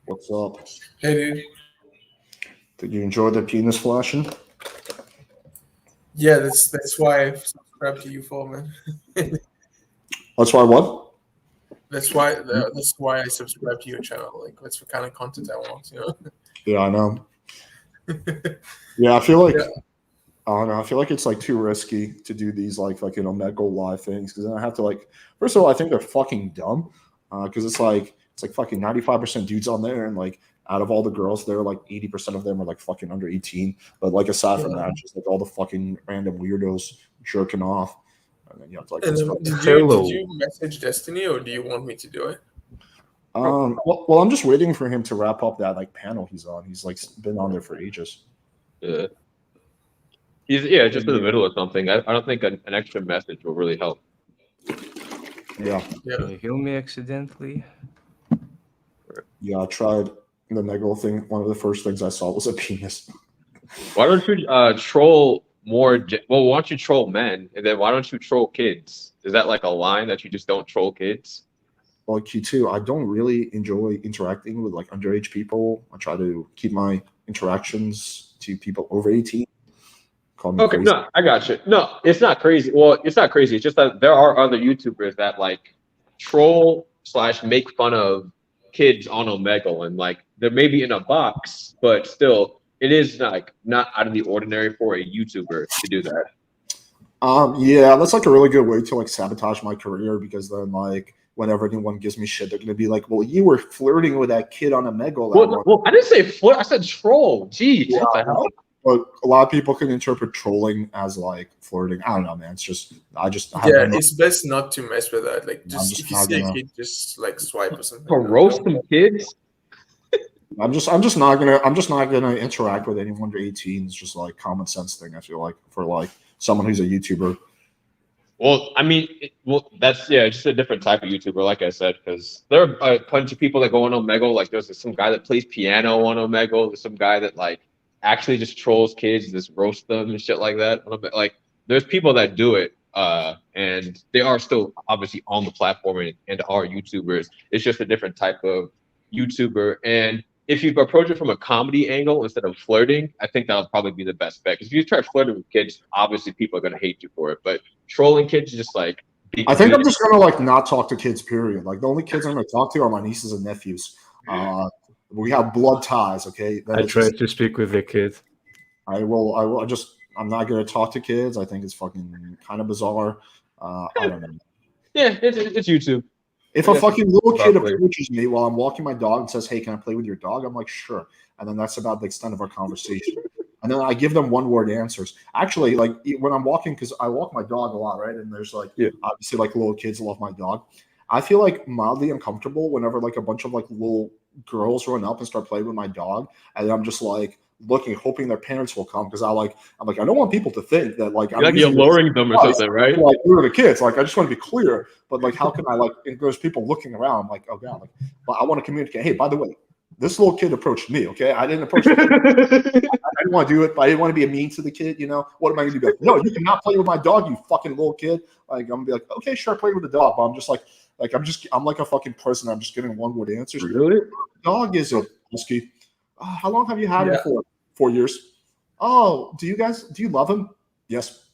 What's up? Hey, dude. Did you enjoy the penis flashing? Yeah, that's why I subscribed to you for, man. That's why what? That's why I subscribed to your channel. Like, that's the kind of content I want. Yeah, I know. Yeah, I feel like Yeah. I don't know. I feel like it's like too risky to do these like fucking Omegle live things because then I have to like. First of all, I think they're fucking dumb because it's like fucking 95% dudes on there and like out of all the girls there, like 80% of them are like fucking under 18. But like aside from that, just like all the fucking random weirdos jerking off. And then you have to like And this then, fucking. did you message Destiny, or do you want me to do it? Well, I'm just waiting for him to wrap up that like panel he's on. He's like been on there for ages. Yeah. He's just in the middle of something. I don't think an extra message will really help. Yeah. Can you heal me accidentally? Yeah, I tried the Omegle thing. One of the first things I saw was a penis. Why don't you troll more? Well, why don't you troll men, and then why don't you troll kids? Is that like a line that you just don't troll kids? Well, Q2, I don't really enjoy interacting with like underage people. I try to keep my interactions to people over 18. Call me Okay, crazy. no, I got you. No, it's not crazy. Well, it's not crazy. It's just that there are other YouTubers that like troll / make fun of kids on Omegle, and like they're maybe in a box, but still, it is like not out of the ordinary for a YouTuber to do that. Yeah, that's like a really good way to like sabotage my career because then like whenever anyone gives me shit, they're gonna be like, "Well, you were flirting with that kid on Omegle." Well, I didn't say flirt. I said troll. Jeez, Yeah, what the hell? but a lot of people can interpret trolling as like flirting. I don't know, man. It's just It's best not to mess with that. Like, just if you not see a gonna- kid, just like swipe or something. To roast some kids? I'm just not gonna interact with anyone under 18. It's just like common sense thing. I feel like for like someone who's a YouTuber. Well, I mean, that's just a different type of YouTuber, like I said, because there are a bunch of people that go on Omegle. Like, there's some guy that plays piano on Omegle. There's some guy that like actually just trolls kids, just roast them and shit like that. Like, there's people that do it, and they are still obviously on the platform and are YouTubers. It's just a different type of YouTuber. And if you approach it from a comedy angle instead of flirting, I think that'll probably be the best bet. Because if you try flirting with kids, obviously people are gonna hate you for it. But trolling kids is just like. I think I'm just gonna like not talk to kids. Period. Like the only kids I'm gonna talk to are my nieces and nephews. We have blood ties. Okay. I try to speak with the kid. I will. I'm not gonna talk to kids. I think it's fucking kind of bizarre. I don't know. Yeah, it's YouTube. If a fucking little kid approaches me while I'm walking my dog and says, "Hey, can I play with your dog?" I'm like, "Sure," and then that's about the extent of our conversation. And then I give them one-word answers. Actually, like when I'm walking, because I walk my dog a lot, right? And there's like obviously like little kids love my dog. I feel like mildly uncomfortable whenever like a bunch of like little girls run up and start playing with my dog, and I'm just like looking, hoping their parents will come because I'm like I don't want people to think that like you're lowering them or something, right? Like we're the kids. Like I just want to be clear, but like how can I like? If there's people looking around, I'm like, oh god, like, but I want to communicate. Hey, by the way, this little kid approached me. Okay, I didn't approach. I didn't want to do it, but I didn't want to be mean to the kid. You know what am I going to do? Like, no, you cannot play with my dog, you fucking little kid. Like I'm gonna be like, okay, sure, play with the dog, but I'm just like I'm like a fucking person. I'm just giving one-word answers. Really? Dog is a husky. How long have you had him for? 4 years. Oh, do you love him? Yes.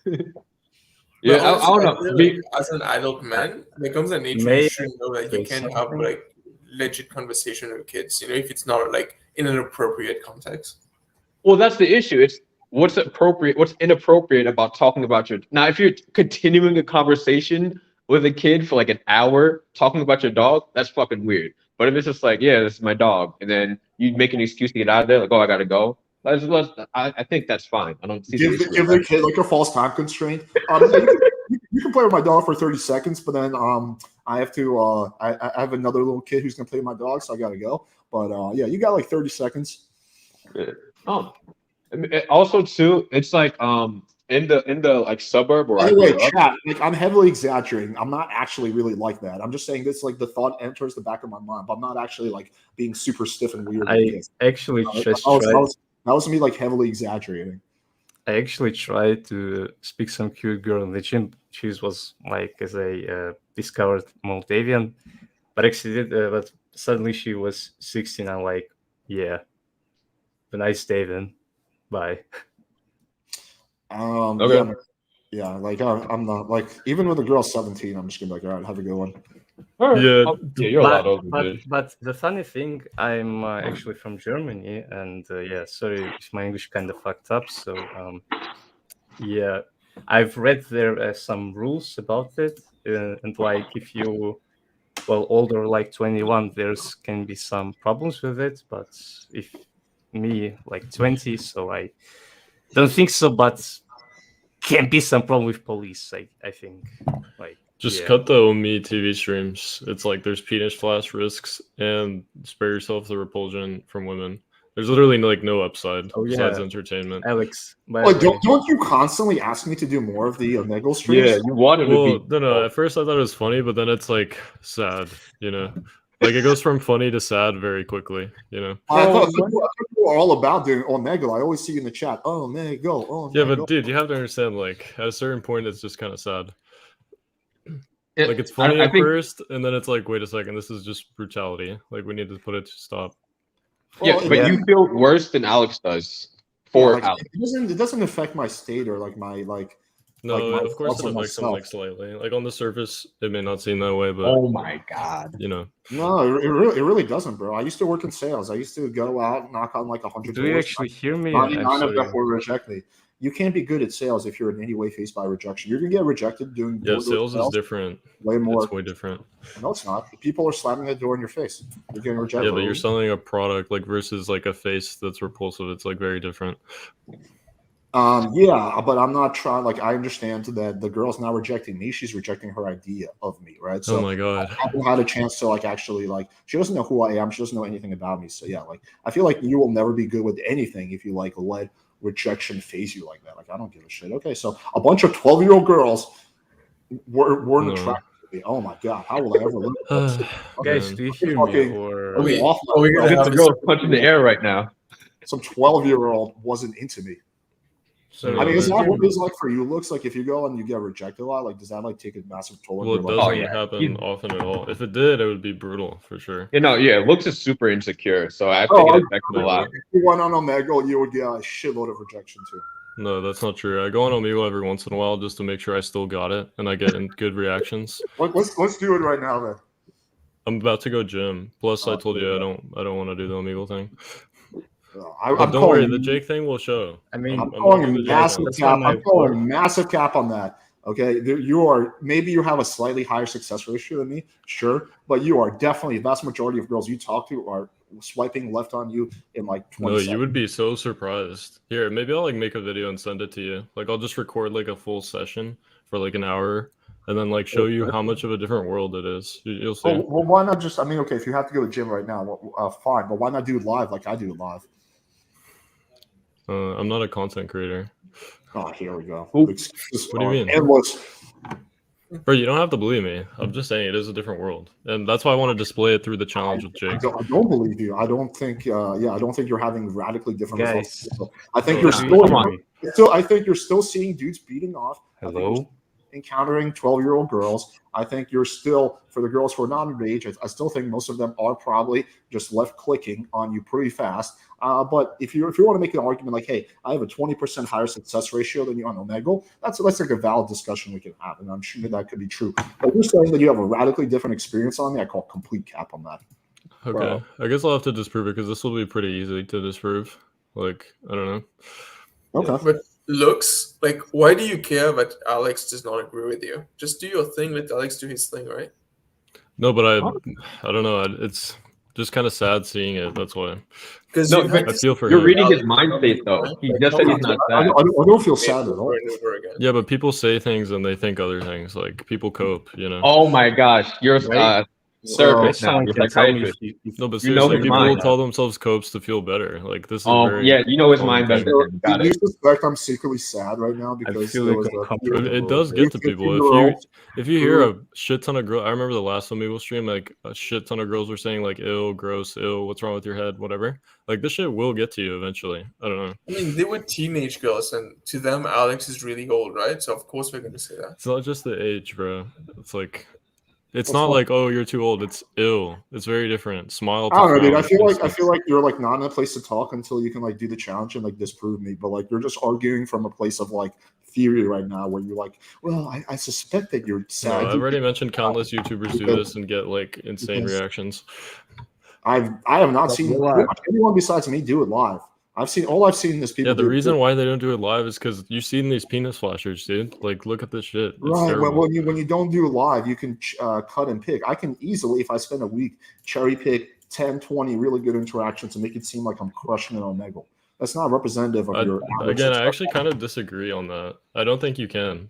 Yeah, I don't know. Like, as an adult man, there comes a nature you should know that you can have like legit conversation with kids. If it's not like in an appropriate context. Well, that's the issue. It's what's appropriate, what's inappropriate about talking about your. Now, if you're continuing a conversation with a kid for like an hour talking about your dog, that's fucking weird. But if it's just like, yeah, this is my dog, and then you make an excuse to get out of there, like, oh, I gotta go. I think that's fine. I don't see give the kid like a false time constraint. You can play with my dog for 30 seconds, but then I have to. I have another little kid who's gonna play with my dog, so I gotta go. But yeah, you got like 30 seconds. Oh, also too, it's like in the like suburb or. By the way, chat, like I'm heavily exaggerating. I'm not actually really like that. I'm just saying this like the thought enters the back of my mind, but I'm not actually like being super stiff and weird. I actually just that was me like heavily exaggerating. I actually tried to speak some cute girl in the gym. She was like as a discovered Moldavian, but suddenly she was 16. I'm like, yeah, a nice day then. Bye. Okay. Yeah. Like I'm not like even with a girl 17, I'm just gonna be like, all right, have a good one. All right. Yeah. Yeah, you're a lot older, dude. But the funny thing, I'm actually from Germany, and yeah, sorry if my English kind of fucked up. So yeah, I've read there some rules about it, and like if you older like 21, there's can be some problems with it. But if me like 20, so I don't think so. But can be some problem with police. I think like. Just Yeah. cut the Omegle TV streams. It's like there's penis flash risks and spare yourself the repulsion from women. There's literally like no upside besides entertainment. Alex, Like, don't you constantly ask me to do more of the Omegle streams? Yeah, you wanted to be. No. At first I thought it was funny, but then it's like sad. You know, like it goes from funny to sad very quickly. You know. I thought you were all about doing Omegle. I always see you in the chat. Omegle. Yeah, but dude, you have to understand. Like at a certain point, it's just kind of sad. Like it's funny at first, and then it's like, wait a second, this is just brutality. Like we need to put it to stop. Yeah, but you feel worse than Alex does for Alex. It doesn't affect my state or like my like. No, like of course it affects them like slightly. Like on the surface, it may not seem that way, but oh my god, you know. No, it really doesn't, bro. I used to work in sales. I used to go out and knock on like 100 doors. Do you actually hear me? 99 of them will reject me. You can't be good at sales if you're in any way faced by rejection. You're gonna get rejected doing. Yeah, sales is different. Way more. It's way different. No, it's not. People are slamming the door in your face. You're getting rejected. Yeah, but you're selling a product like versus like a face that's repulsive. It's like very different. Yeah, but I'm not trying. Like, I understand that the girl's not rejecting me; she's rejecting her idea of me, right? So oh my god, I haven't had a chance to like actually like. She doesn't know who I am. She doesn't know anything about me. So yeah, like I feel like you will never be good with anything if you like let rejection phase you like that. Like I don't give a shit. Okay, so a bunch of 12-year-old girls weren't attracted to me. Oh my god, how will I ever live? Guys, do you hear me? Or we got the girl punch in the air right now. Some 12-year-old wasn't into me. So, I mean, is that what it's like for you? Looks like if you go and you get rejected a lot, like does that like take a massive toll? Well, it doesn't happen often at all. If it did, it would be brutal for sure. You know, looks is super insecure, so I think it affects a lot. If you went on Omegle, you would get a shitload of rejection too. No, that's not true. I go on Omegle every once in a while just to make sure I still got it and I get good reactions. Let's do it right now then. I'm about to go gym. Plus, I told you I don't want to do the Omegle thing. Don't worry, the Jake thing will show. I mean, I'm calling massive cap on that. Okay, maybe you have a slightly higher success ratio than me, sure, but you are definitely the vast majority of girls you talk to are swiping left on you in like 20 seconds. You would be so surprised. Here, maybe I'll like make a video and send it to you. Like I'll just record like a full session for like an hour and then like show you how much of a different world it is. You'll see. Well, why not just? I mean, okay, if you have to go to the gym right now, fine, but why not do it live like I do it live? I'm not a content creator. Oh, here we go. What do you mean? Endless. Bro, you don't have to believe me. I'm just saying it is a different world, and that's why I want to display it through the challenge with Jake. I don't believe you. I don't think. I don't think you're having radically different results. I think you're still. I think you're still seeing dudes beating off. Hello. Encountering 12-year-old girls. I think you're still, for the girls who are not of age, I still think most of them are probably just left clicking on you pretty fast. But if you want to make an argument like, hey, I have a 20% higher success ratio than you on Omegle, that's like a valid discussion we can have, and I'm sure that could be true. But you're saying that you have a radically different experience on me, I call complete cap on that. Okay, bro. I guess I'll have to disprove it because this will be pretty easy to disprove. Like, I don't know. Okay. But looks, like, why do you care that Alex does not agree with you? Just do your thing, let Alex do his thing, right? No, but I don't know. It's just kind of sad seeing it. That's why. Because I feel for you're him. reading his mind state, though. He just said he's not sad. I don't feel sad at all. Yeah, but people say things and they think other things. Like, people cope, you know? Oh, my gosh. You're therapist now. You're psychiatrist. No, but seriously, people will tell themselves copes to feel better. Like, this is yeah, you know his mind better. Do you suspect I'm secretly sad right now because it does get to people. If you hear a shit ton of girls, I remember the last Omegle stream, like a shit ton of girls were saying like, "Ill, gross, ill, what's wrong with your head, whatever." Like this shit will get to you eventually. I don't know. I mean, they were teenage girls, and to them, Alex is really old, right? So of course we're going to say that. It's not just the age, bro. It's like It's not like, oh, you're too old. It's ill. It's very different. Smile. I don't know, dude. I feel like you're like not in a place to talk until you can like do the challenge and like disprove me. But like you're just arguing from a place of like theory right now, where you're like, well, I suspect that you're sad. No, I've already mentioned countless YouTubers do this and get like insane reactions. I have not seen anyone besides me do it live. I've seen this people. Yeah, the reason why they don't do it live is because you've seen these penis flashers, dude. Like, look at this shit. It's right. terrible. When you don't do it live, you can cut and pick. I can easily, if I spend a week, cherry pick 10, 20 really good interactions and make it seem like I'm crushing it on Omegle. That's not representative of your. Again, I actually kind of disagree on that. I don't think you can.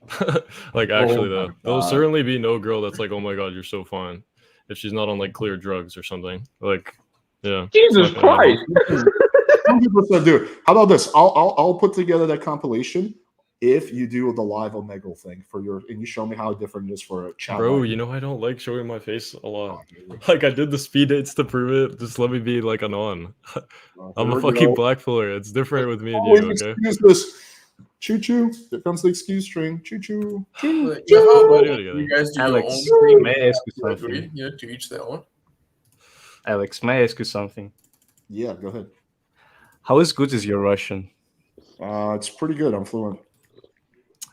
Like, actually, though, there'll certainly be no girl that's like, "Oh my god, you're so fine," if she's not on like clear drugs or something. Like, yeah. Jesus Christ. 100% do. How about this? I'll put together that compilation if you do the live Omegle thing and you show me how different it is for a chat. Bro, you know I don't like showing my face a lot. Like I did the speed dates to prove it. Just let me be like anon. I'm a fucking black player. It's different with me and you. Okay. Excuse this. Choo choo. Here comes the excuse string. Choo choo. You guys do Alex, your own may I ask you something? You know, to each their own. Alex, may I ask you something? Yeah, go ahead. How good is your Russian? It's pretty good. I'm fluent.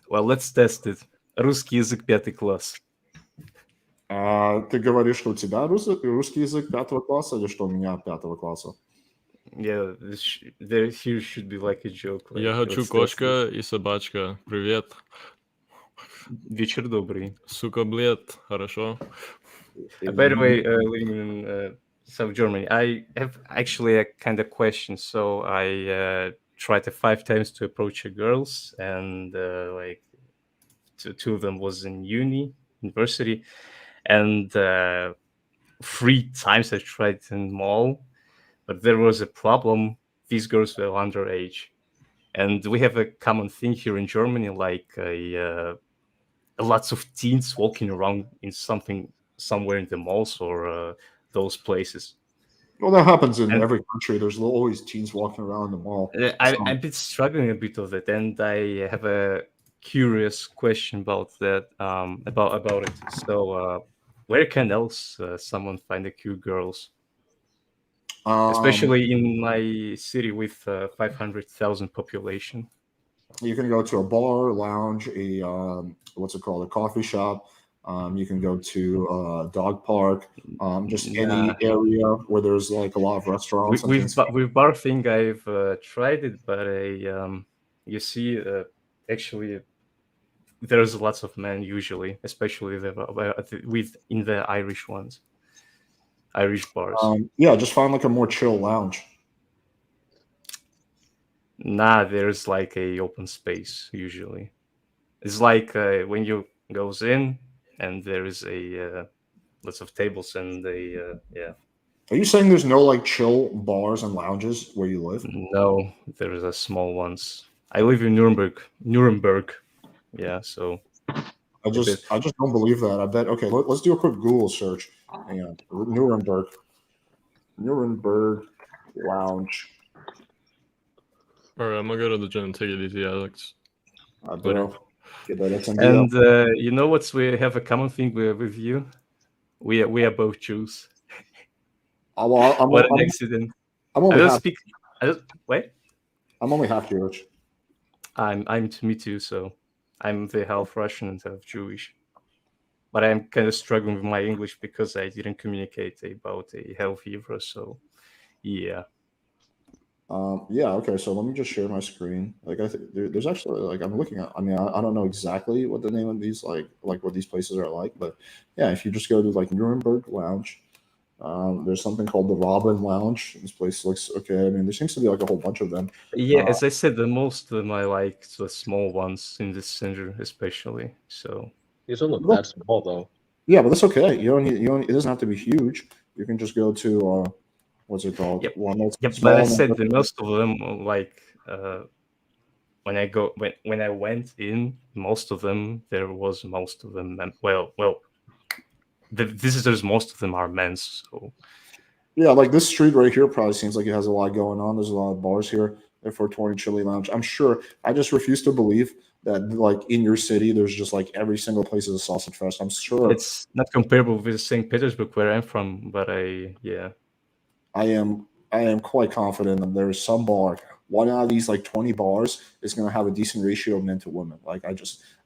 Well, let's test it. Русский язык 5 класс. Ты говоришь, что у тебя русский язык 5 класса или что у меня 5 класса? Yeah, there should be like a joke. Like, я хочу кошка и собачка. Привет. Вечер добрый. Сука, блед. Хорошо. By the way, living in South Germany, I have actually a kind of question. So I tried 5 times to approach girls, and like two of them was in university, and 3 times I tried in mall, but there was a problem. These girls were underage, and we have a common thing here in Germany, like lots of teens walking around in somewhere in the malls or those places. Well, that happens in every country. There's always teens walking around the mall. I've been struggling a bit of that, and I have a curious question about that. About it. So, where can else someone find the cute girls? Especially in my city with 500,000 population. You can go to a bar, lounge, a a coffee shop. You can go to a dog park, just any area where there's like a lot of restaurants. With bar thing, I've tried it, but you see, actually, there's lots of men usually, especially in the Irish ones, Irish bars. Yeah, just find like a more chill lounge. Nah, there's like a open space usually. It's like when you goes in and there is a lots of tables and yeah. Are you saying there's no like chill bars and lounges where you live? No, there's a small ones. I live in Nuremberg. Yeah, so I just don't believe that. I bet. Okay, let's do a quick Google search. Hang on, Nuremberg lounge. All right, I'm gonna go to the gym and take it easy, Alex. And you know what? We have a common thing with you. We are both Jews. What an accident! Wait. I'm only half Jewish. I'm me too. So I'm the half Russian and half Jewish. But I'm kind of struggling with my English because I didn't communicate about a health either. So yeah. Yeah. Okay. So let me just share my screen. Like I think there's actually like I'm looking at. I mean, I don't know exactly what the name of these like what these places are like, but yeah, if you just go to like Nuremberg Lounge, there's something called the Robin Lounge. This place looks okay. I mean, there seems to be like a whole bunch of them. Yeah, as I said, the most of them I like the small ones in the center, especially. So these don't look that small though. Yeah, but that's okay. You don't. It doesn't have to be huge. You can just go to. What's it called? Yep. But I said the most of them, like when I went in, most of them the visitors, most of them are men. So yeah, like this street right here probably seems like it has a lot going on. There's a lot of bars here. Therefore, 20 Chili Lounge. I'm sure. I just refuse to believe that like in your city there's just like every single place is a sausage fest. I'm sure It's not comparable with St. Petersburg, where I'm from, but yeah. I am quite confident that there's some bar. One out of these like 20 bars is going to have a decent ratio of men to women. Like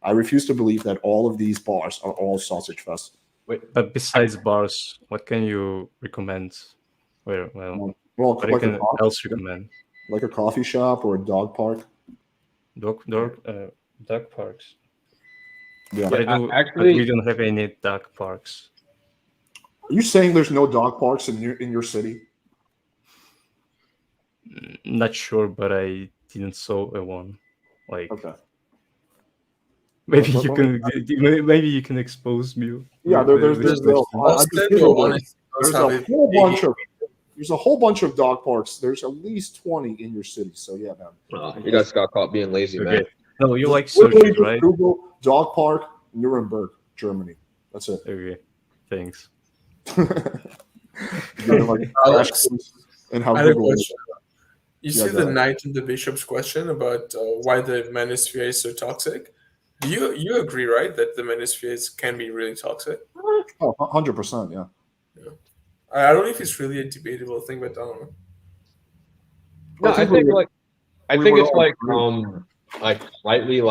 I refuse to believe that all of these bars are all sausage fest. Wait, but besides bars, what can you recommend? Well, what like can else recommend? Like a coffee shop or a dog park. Dog parks. Yeah, but we don't have any dog parks. Are you saying there's no dog parks in your city? Not sure, but I didn't saw one. Like, okay. Maybe you can expose me. Yeah, there's a whole bunch of dog parks. There's at least 20 in your city. So yeah, man. You guys got caught being lazy, man. No, you like searches, right? Google dog park, Nuremberg, Germany. That's it. Okay, thanks. Alex, and how I have a question. You see the knight and the bishop's question about why the manosphere is so toxic. Do you agree, right, that the manospheres can be really toxic? Oh, 100%, yeah. I don't know if it's really a debatable thing, but I don't know. No, I think it's like slightly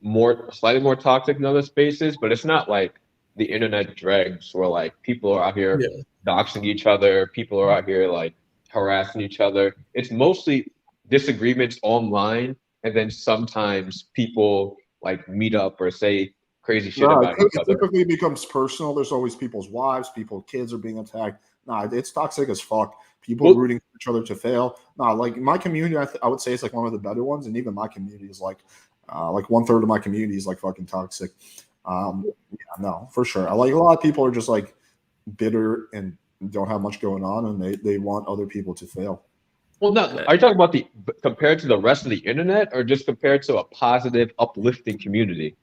more toxic than other spaces, but it's not like the internet dregs where like people are out here doxing each other, people are out here like harassing each other. It's mostly disagreements online, and then sometimes people like meet up or say crazy shit about each other. It typically becomes personal. There's always people's wives, kids are being attacked. Nah, it's toxic as fuck. People rooting for each other to fail. Nah, like my community, I would say it's like one of the better ones, and even my community is like 1/3 of my community is like fucking toxic. Yeah, no, for sure. Like a lot of people are just like bitter and don't have much going on, and they want other people to fail. Well, no, are you talking about compared to the rest of the internet, or just compared to a positive, uplifting community?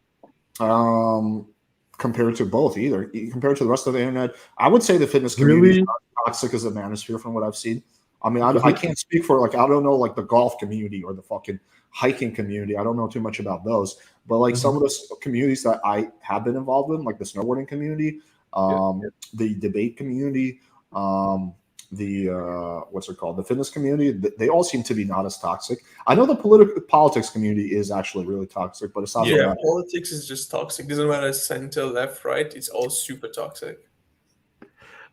Compared to both, either. Compared to the rest of the internet, I would say the fitness community is not toxic as a manosphere from what I've seen. I mean, I can't speak for like, I don't know, like the golf community or the fucking hiking community. I don't know too much about those, but like some of the communities that I have been involved in, like the snowboarding community, the debate community, what's it called? The fitness community, they all seem to be not as toxic. I know the politics community is actually really toxic, but it's not. Yeah, politics is just toxic. Doesn't matter center, left, right. It's all super toxic.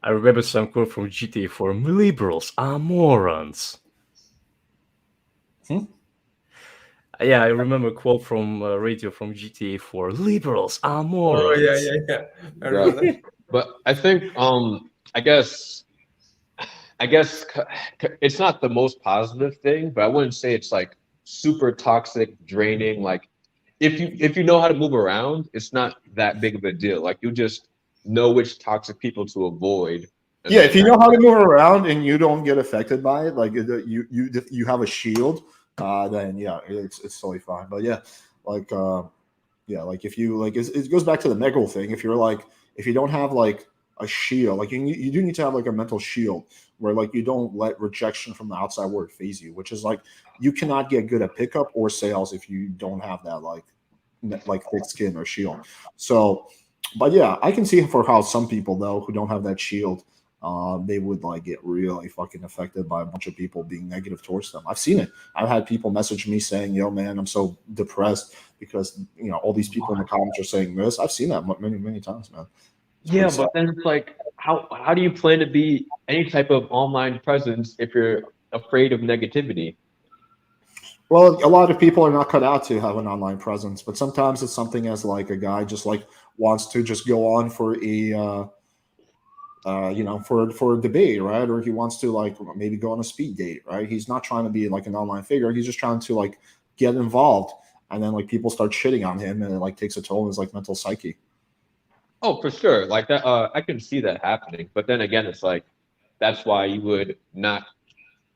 I remember some quote from GTA 4: "Liberals are morons." Yeah, I remember a quote from radio from GTA 4: "Liberals are morons." Oh yeah. I remember that. But I think, I guess it's not the most positive thing, but I wouldn't say it's like super toxic, draining. Like if you know how to move around, it's not that big of a deal. Like you just know which toxic people to avoid. Yeah, if you know how to move around and you don't get affected by it, like you have a shield, then yeah, it's totally fine. But yeah, like like if you like, it goes back to the Omegle thing. If you don't have like a shield, like you do need to have like a mental shield where like you don't let rejection from the outside world phase you, which is like you cannot get good at pickup or sales if you don't have that like thick skin or shield. So, but yeah, I can see for how some people though who don't have that shield, they would like get really fucking affected by a bunch of people being negative towards them. I've seen it. I've had people message me saying, "Yo, man, I'm so depressed because all these people in the comments are saying this." I've seen that many times, man. Yeah, but then it's like, how do you plan to be any type of online presence if you're afraid of negativity? Well, a lot of people are not cut out to have an online presence, but sometimes it's something as like a guy just like wants to just go on for a for a debate, right? Or he wants to like maybe go on a speed date, right? He's not trying to be like an online figure. He's just trying to like get involved, and then like people start shitting on him, and it like takes a toll on his like mental psyche. Oh, for sure. Like that, I can see that happening. But then again, it's like that's why you would not.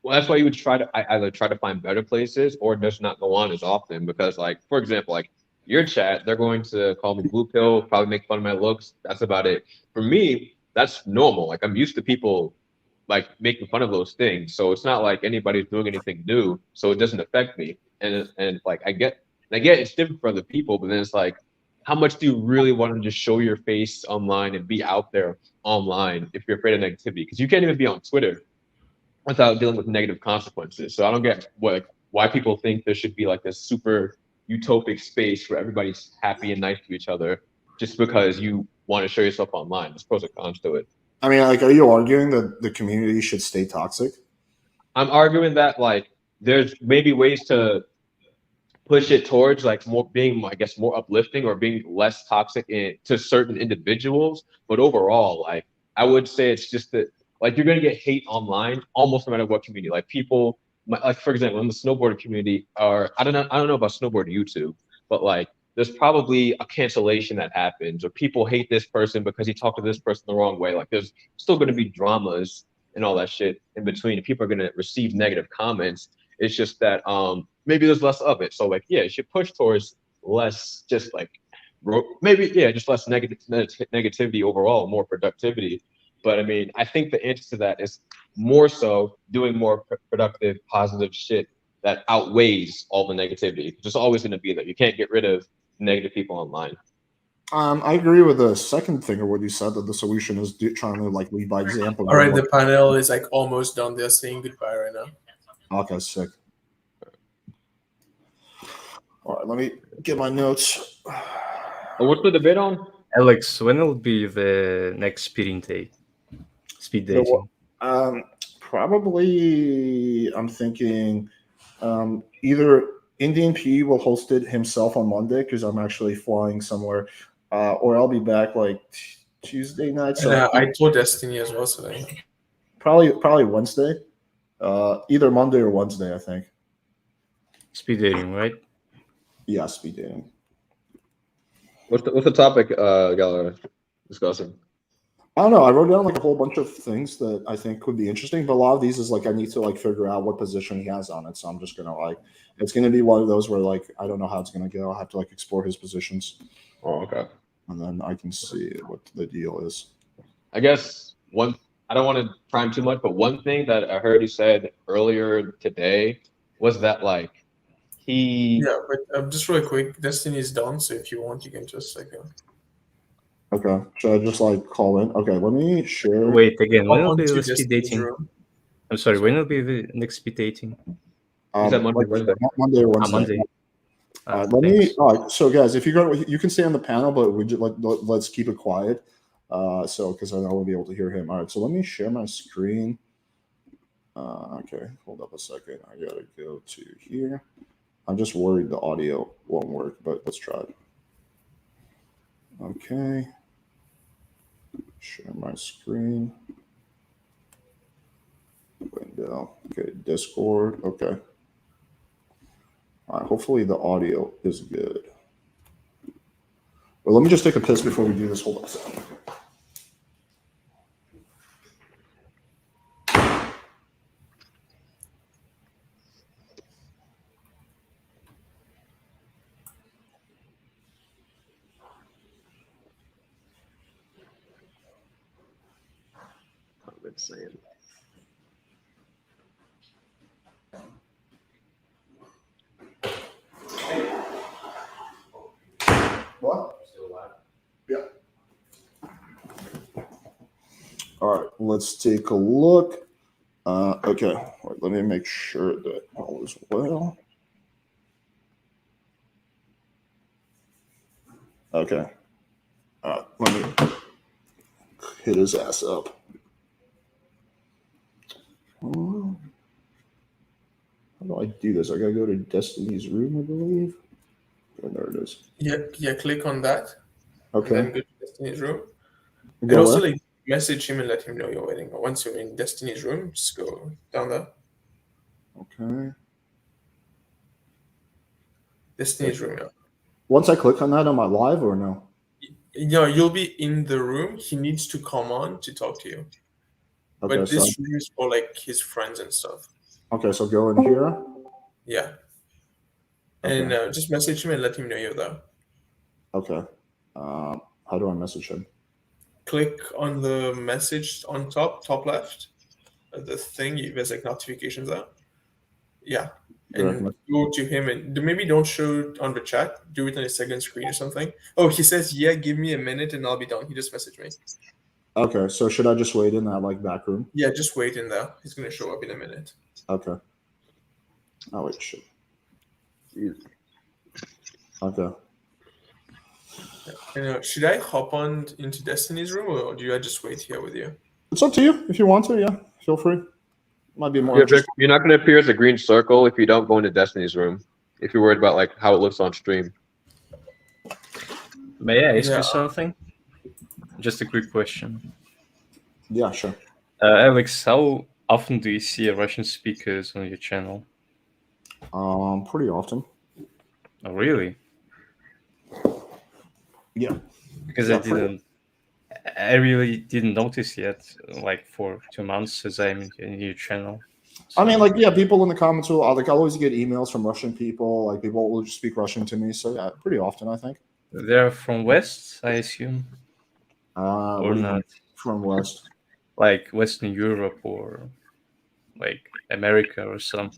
Well, that's why you would try to either try to find better places or just not go on as often. Because, like, for example, like your chat, they're going to call me blue pill, probably make fun of my looks. That's about it. For me, that's normal. Like I'm used to people like making fun of those things. So it's not like anybody's doing anything new. So it doesn't affect me. And like I get And I get it's different for other people, but then it's like, how much do you really want to just show your face online and be out there online if you're afraid of negativity? Because you can't even be on Twitter without dealing with negative consequences. So I don't get why people think there should be like this super utopic space where everybody's happy and nice to each other just because you want to show yourself online. There's pros and cons to it. I mean, like, are you arguing that the community should stay toxic? I'm arguing that like there's maybe ways to push it towards like more being, I guess, more uplifting or being less toxic to certain individuals. But overall, like I would say it's just that like you're gonna get hate online almost no matter what community. Like people, like for example, in the snowboarding community, or I don't know about snowboard YouTube, but like there's probably a cancellation that happens, or people hate this person because he talked to this person the wrong way. Like there's still gonna be dramas and all that shit in between. And people are gonna receive negative comments. It's just that maybe there's less of it. So like, yeah, you should push towards less, just like maybe, yeah, just less negativity overall, more productivity. But I mean, I think the answer to that is more so doing more productive, positive shit that outweighs all the negativity. It's just always going to be there. You can't get rid of negative people online. I agree with the second thing of what you said, that the solution is trying to like lead by example. All right, the panel is like almost done. They're saying goodbye right now. Okay, sick. All right, let me get my notes. What's the debate on? Alex, when will be the next speed dating? Probably, I'm thinking either Indian P will host it himself on Monday because I'm actually flying somewhere, or I'll be back like Tuesday night. So I told Destiny as well, so probably Wednesday, either Monday or Wednesday, I think. Speed dating, right? Yeah, speed dating. What's the topic, y'all are discussing? I don't know. I wrote down like a whole bunch of things that I think could be interesting, but a lot of these is like I need to like figure out what position he has on it. So I'm just gonna it's gonna be one of those where like I don't know how it's gonna go. I have to like explore his positions. Oh, okay. And then I can see what the deal is. I guess I don't want to prime too much, but one thing that I heard you said earlier today was that like Yeah, but just really quick, Destiny is done, so if you want, you can just like. Okay, should I just like call in? Okay, let me share. Wait, again, when will be the speed dating? I'm sorry, when will be the next speed dating? Is that Monday, Wednesday? Monday or Wednesday. Monday. Let me. All right, so guys, if you can stay on the panel, but we just let's keep it quiet. So because I will be able to hear him. All right, so let me share my screen. Okay, hold up a second. I gotta go to here. I'm just worried the audio won't work, but let's try it. Okay. Share my screen. Window. Okay, Discord. Okay. All right, hopefully the audio is good. Well, let me just take a piss before we do this. Hold on a second. Saying. What? Still alive? Yeah. All right, let's take a look. Okay, right, let me make sure that all is well. Okay. Let me hit his ass up. How do I do this? I gotta go to Destiny's room, I believe. Oh, there it is. Yeah. Click on that. Okay. And then go to Destiny's room. And also, like, message him and let him know you're waiting. Once you're in Destiny's room, just go down there. Okay. Destiny's room. Yeah. Once I click on that, am I live or no? Yeah, you'll be in the room. He needs to come on to talk to you. Okay, but this room is for like his friends and stuff. Okay, so go in here. Yeah. And just message him and let him know you're there. Okay. How do I message him? Click on the message on top left. The thing, there's like notifications there. Yeah. and go to him and maybe don't show it on the chat. Do it on a second screen or something. Oh, he says, "Yeah, give me a minute and I'll be done." He just messaged me. Okay, so should I just wait in that like back room? Yeah, just wait in there. He's gonna show up in a minute. Okay. Oh wait, shit. Okay. Should I hop on into Destiny's room, or do I just wait here with you? It's up to you. If you want to, yeah, feel free. Might be more. Yeah, you're not going to appear as a green circle if you don't go into Destiny's room. If you're worried about like how it looks on stream. May I ask you something? Just a quick question. Yeah, sure. Alex, how often do you see Russian speakers on your channel? Pretty often. Oh, really? Yeah. Because I really didn't notice yet, like for 2 months as I'm in your channel. So, I mean, like, yeah, people in the comments will, like, I'll always get emails from Russian people. Like, people will just speak Russian to me. So, yeah, pretty often, I think. They're from West, I assume? Or not? From West. Like Western Europe or like America or some.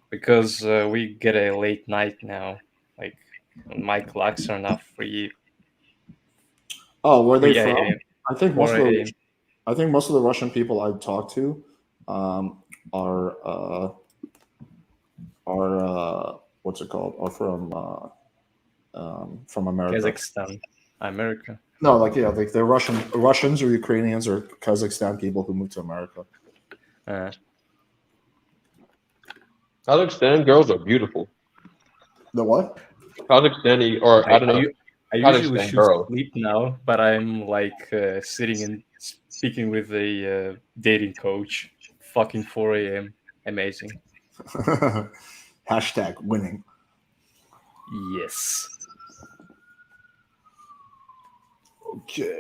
Because we get a late night now. Like, my clocks are not free. Oh, where are they from? I think most of the Russian people I talk to are what's it called? Are from America. Kazakhstan, America. No, like yeah, like they're Russians or Ukrainians or Kazakhstan people who moved to America. Kazakhstan girls are beautiful. The what? Kazakhstani, or I don't know. I usually should sleep now, but I'm like sitting and speaking with a dating coach. Fucking 4 a.m. Amazing. Hashtag winning. Yes. Okay.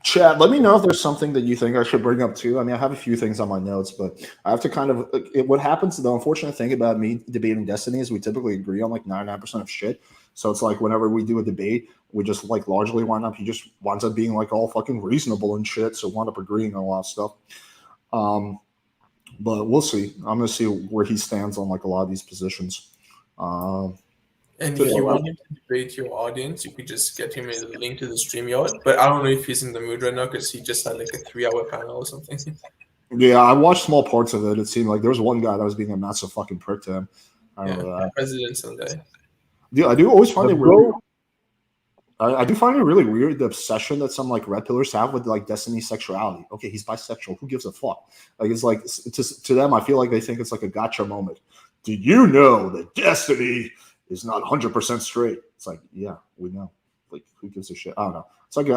Chad, let me know if there's something that you think I should bring up too. I mean, I have a few things on my notes, but I have to kind of what happens. The unfortunate thing about me debating Destiny is we typically agree on like 99% of shit. So it's like whenever we do a debate, we just like largely wind up. He just winds up being like all fucking reasonable and shit. So wind up agreeing on a lot of stuff. But we'll see. I'm gonna see where he stands on like a lot of these positions. And if you want him to debate your audience, you could just get him a link to the StreamYard. But I don't know if he's in the mood right now because he just had like a 3-hour panel or something. Yeah, I watched small parts of it. It seemed like there was one guy that was being a massive fucking prick to him. I remember that. President Sunday. Yeah, I do always find it weird. I do find it really weird the obsession that some like red pillars have with like Destiny's sexuality. Okay, he's bisexual. Who gives a fuck? Like it's like to them, I feel like they think it's like a gotcha moment. Do you know that Destiny is not 100% straight? It's like, yeah, we know. Like, who gives a shit? I don't know. It's like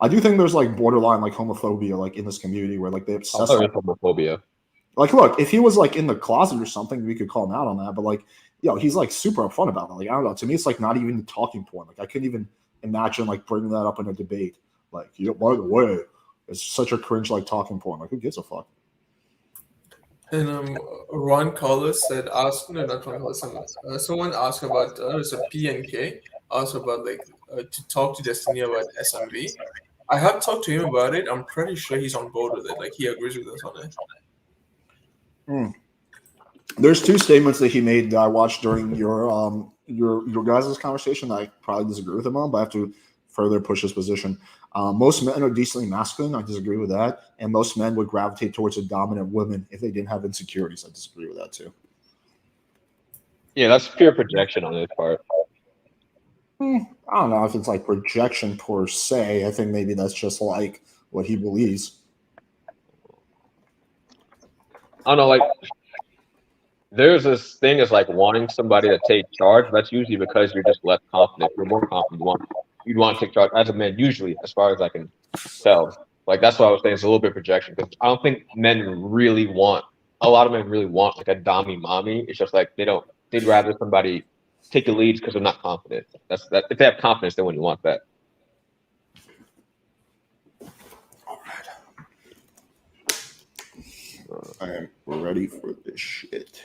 I do think there's like borderline like homophobia like in this community where like they obsess with homophobia. Like, look, if he was like in the closet or something, we could call him out on that. But like, he's like super upfront about it. Like, I don't know. To me, it's like not even a talking point. Like, I couldn't even imagine like bringing that up in a debate. Like, by the way, it's such a cringe like talking point. Like, who gives a fuck? And Ron Carlos said, not Ron Carlos, someone asked about, so PNK, asked about like to talk to Destiny about SMV. I have talked to him about it. I'm pretty sure he's on board with it. Like, he agrees with us on it. There's two statements that he made that I watched during your guys' conversation that I probably disagree with him on, but I have to further push his position. Most men are decently masculine. I disagree with that. And most men would gravitate towards a dominant woman if they didn't have insecurities. I disagree with that too. Yeah, that's pure projection on his part. I don't know if it's like projection per se. I think maybe that's just like what he believes. I don't know, like there's this thing as like wanting somebody to take charge. That's usually because you're just less confident. You're more confident. You'd want to take charge as a man, usually, as far as I can tell. Like, that's what I was saying. It's a little bit of projection. Because I don't think a lot of men really want like a dommy mommy. It's just like they'd rather somebody take the leads because they're not confident. That's that. If they have confidence, they wouldn't want that. All right. We're ready for this shit.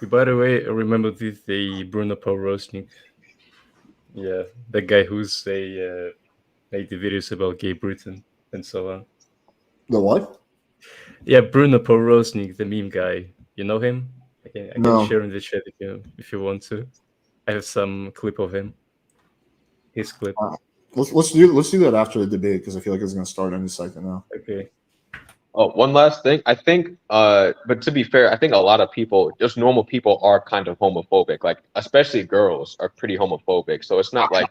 By the way, I remember the Bruno Porosnik. Yeah, the guy who's made the videos about Gay Britain and so on. The what? Yeah, Bruno Porosnik, the meme guy. You know him? I can No. share in the chat if you want to. I have some clip of him. His clip. Let's do that after the debate because I feel like it's gonna start any second now. Okay. Oh, one last thing. I think, but to be fair, I think a lot of people, just normal people, are kind of homophobic. Like, especially girls are pretty homophobic. So it's not like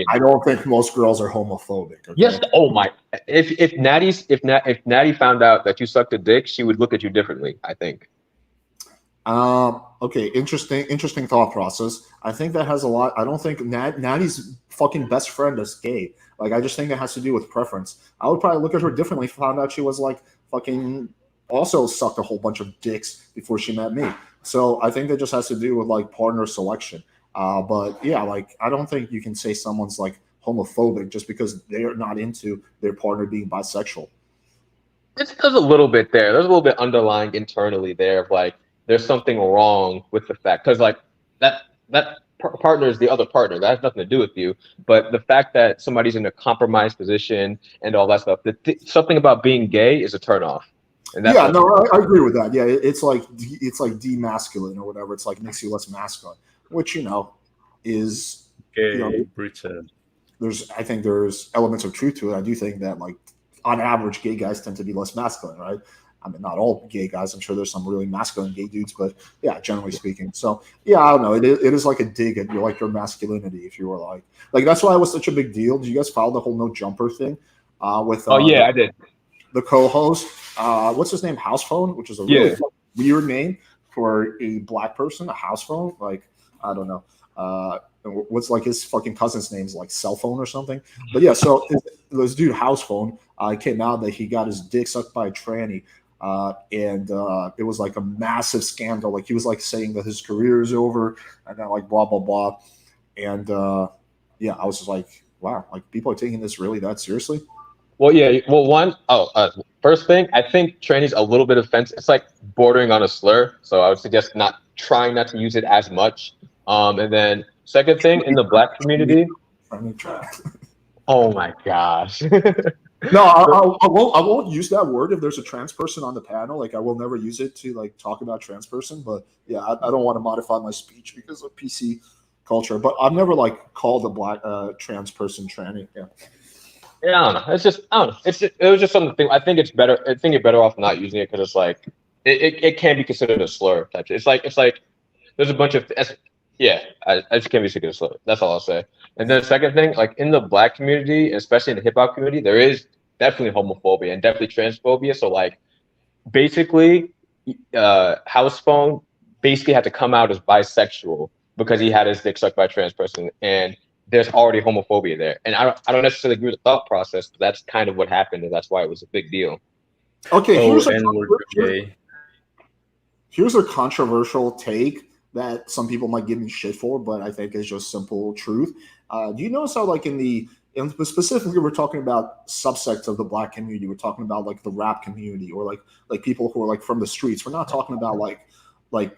I don't think most girls are homophobic. Okay? Yes. Oh my. If Natty found out that you sucked a dick, she would look at you differently, I think. Okay. Interesting thought process. I think that has a lot. I don't think Natty's fucking best friend is gay. Like, I just think it has to do with preference. I would probably look at her differently if I found out she was like fucking also sucked a whole bunch of dicks before she met me. So I think that just has to do with like partner selection. But yeah, like I don't think you can say someone's like homophobic just because they're not into their partner being bisexual. There's a little bit there. There's a little bit underlying internally there of like there's something wrong with the fact because like that partner is the other partner. That has nothing to do with you. But the fact that somebody's in a compromised position and all that stuff, something about being gay is a turnoff. And that's Yeah, no, I agree with that. Yeah, it's like demasculine or whatever. It's like makes you less masculine, which is Gay Britain. I think there's elements of truth to it. I do think that like on average, gay guys tend to be less masculine, right? I mean, not all gay guys. I'm sure there's some really masculine gay dudes, but yeah, generally speaking. So yeah, I don't know. It is like a dig at your masculinity. If you were like that's why it was such a big deal. Did you guys follow the whole no jumper thing? With I did. The co-host, what's his name? House Phone, which is a really weird name for a black person. A house phone, like I don't know. What's like his fucking cousin's name's like cell phone or something. But yeah, so this dude House Phone came out that he got his dick sucked by a tranny. And it was like a massive scandal. Like he was like saying that his career is over and then like blah blah blah. And yeah, I was just like, wow, like people are taking this really that seriously. Well, yeah. Well, first thing, I think tranny's a little bit offensive. It's like bordering on a slur. So I would suggest trying not to use it as much. And then second thing, in the black community. Oh my gosh. No, I won't use that word if there's a trans person on the panel. Like I will never use it to like talk about trans person. But yeah, I don't want to modify my speech because of PC culture. But I've never like called a black trans person tranny. Yeah. Yeah, I don't know. It's just I don't know. It was just something. I think it's better. I think you're better off not using it because it's like it can be considered a slur type. It's like there's a bunch of yeah. I just can't be considered a slur. That's all I'll say. And then the second thing, like in the black community, especially in the hip hop community, there is definitely homophobia and definitely transphobia. So like basically, House Phone basically had to come out as bisexual because he had his dick sucked by a trans person and there's already homophobia there. And I don't necessarily agree with the thought process, but that's kind of what happened, and that's why it was a big deal. Okay, here's a controversial take that some people might give me shit for, but I think is just simple truth. Do you notice how like specifically we're talking about subsects of the black community, we're talking about like the rap community or like people who are like from the streets. We're not talking about like black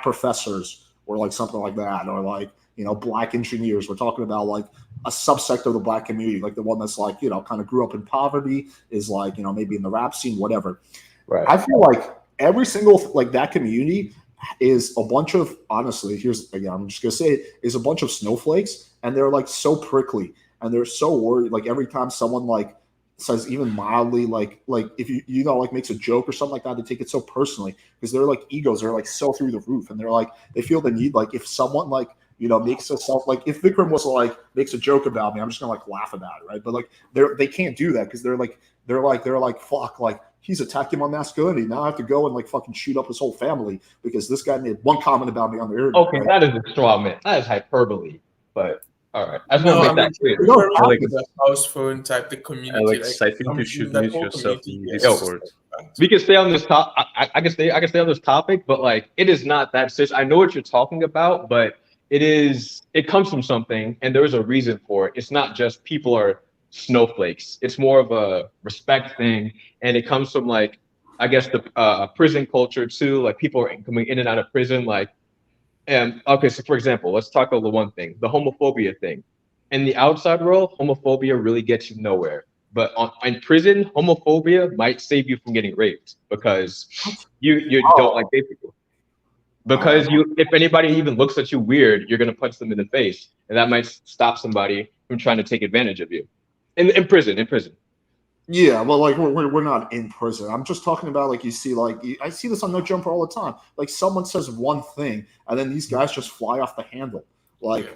professors or like something like that, or like black engineers. We're talking about like a subsect of the black community, like the one that's like kind of grew up in poverty, is like maybe in the rap scene, whatever. Right. I feel like every single like that community is a bunch of, honestly, here's again, I'm just gonna say it, is a bunch of snowflakes, and they're like so prickly and they're so worried. Like every time someone like says even mildly like if you like makes a joke or something like that, they take it so personally because their like egos are like so through the roof, and they're like they feel the need like if someone like makes itself like if Vikram was like makes a joke about me, I'm just gonna like laugh about it, right? But like they can't do that because they're like fuck, like he's attacking my masculinity. Now I have to go and like fucking shoot up his whole family because this guy made one comment about me on the internet. Okay, right? That is a straw man. That is hyperbole. But all right, I just want to make that clear. I like the House Phone type, the community. Alex, I think you should mute yourself in Discord. We can stay on this topic. I can stay on this topic, but like it is not that serious. I know what you're talking about, but it comes from something, and there is a reason for it. It's not just people are snowflakes. It's more of a respect thing, and it comes from like I guess the prison culture too. Like people are coming in and out of prison. Like, okay, so for example, let's talk about the one thing, the homophobia thing. In the outside world, homophobia really gets you nowhere. but in prison, homophobia might save you from getting raped because you don't like gay people. Because if anybody even looks at you weird, you're gonna punch them in the face, and that might stop somebody from trying to take advantage of you. In prison. Yeah, well, like we're not in prison. I'm just talking about like you see, like I see this on No Jumper all the time. Like someone says one thing, and then these guys just fly off the handle. Like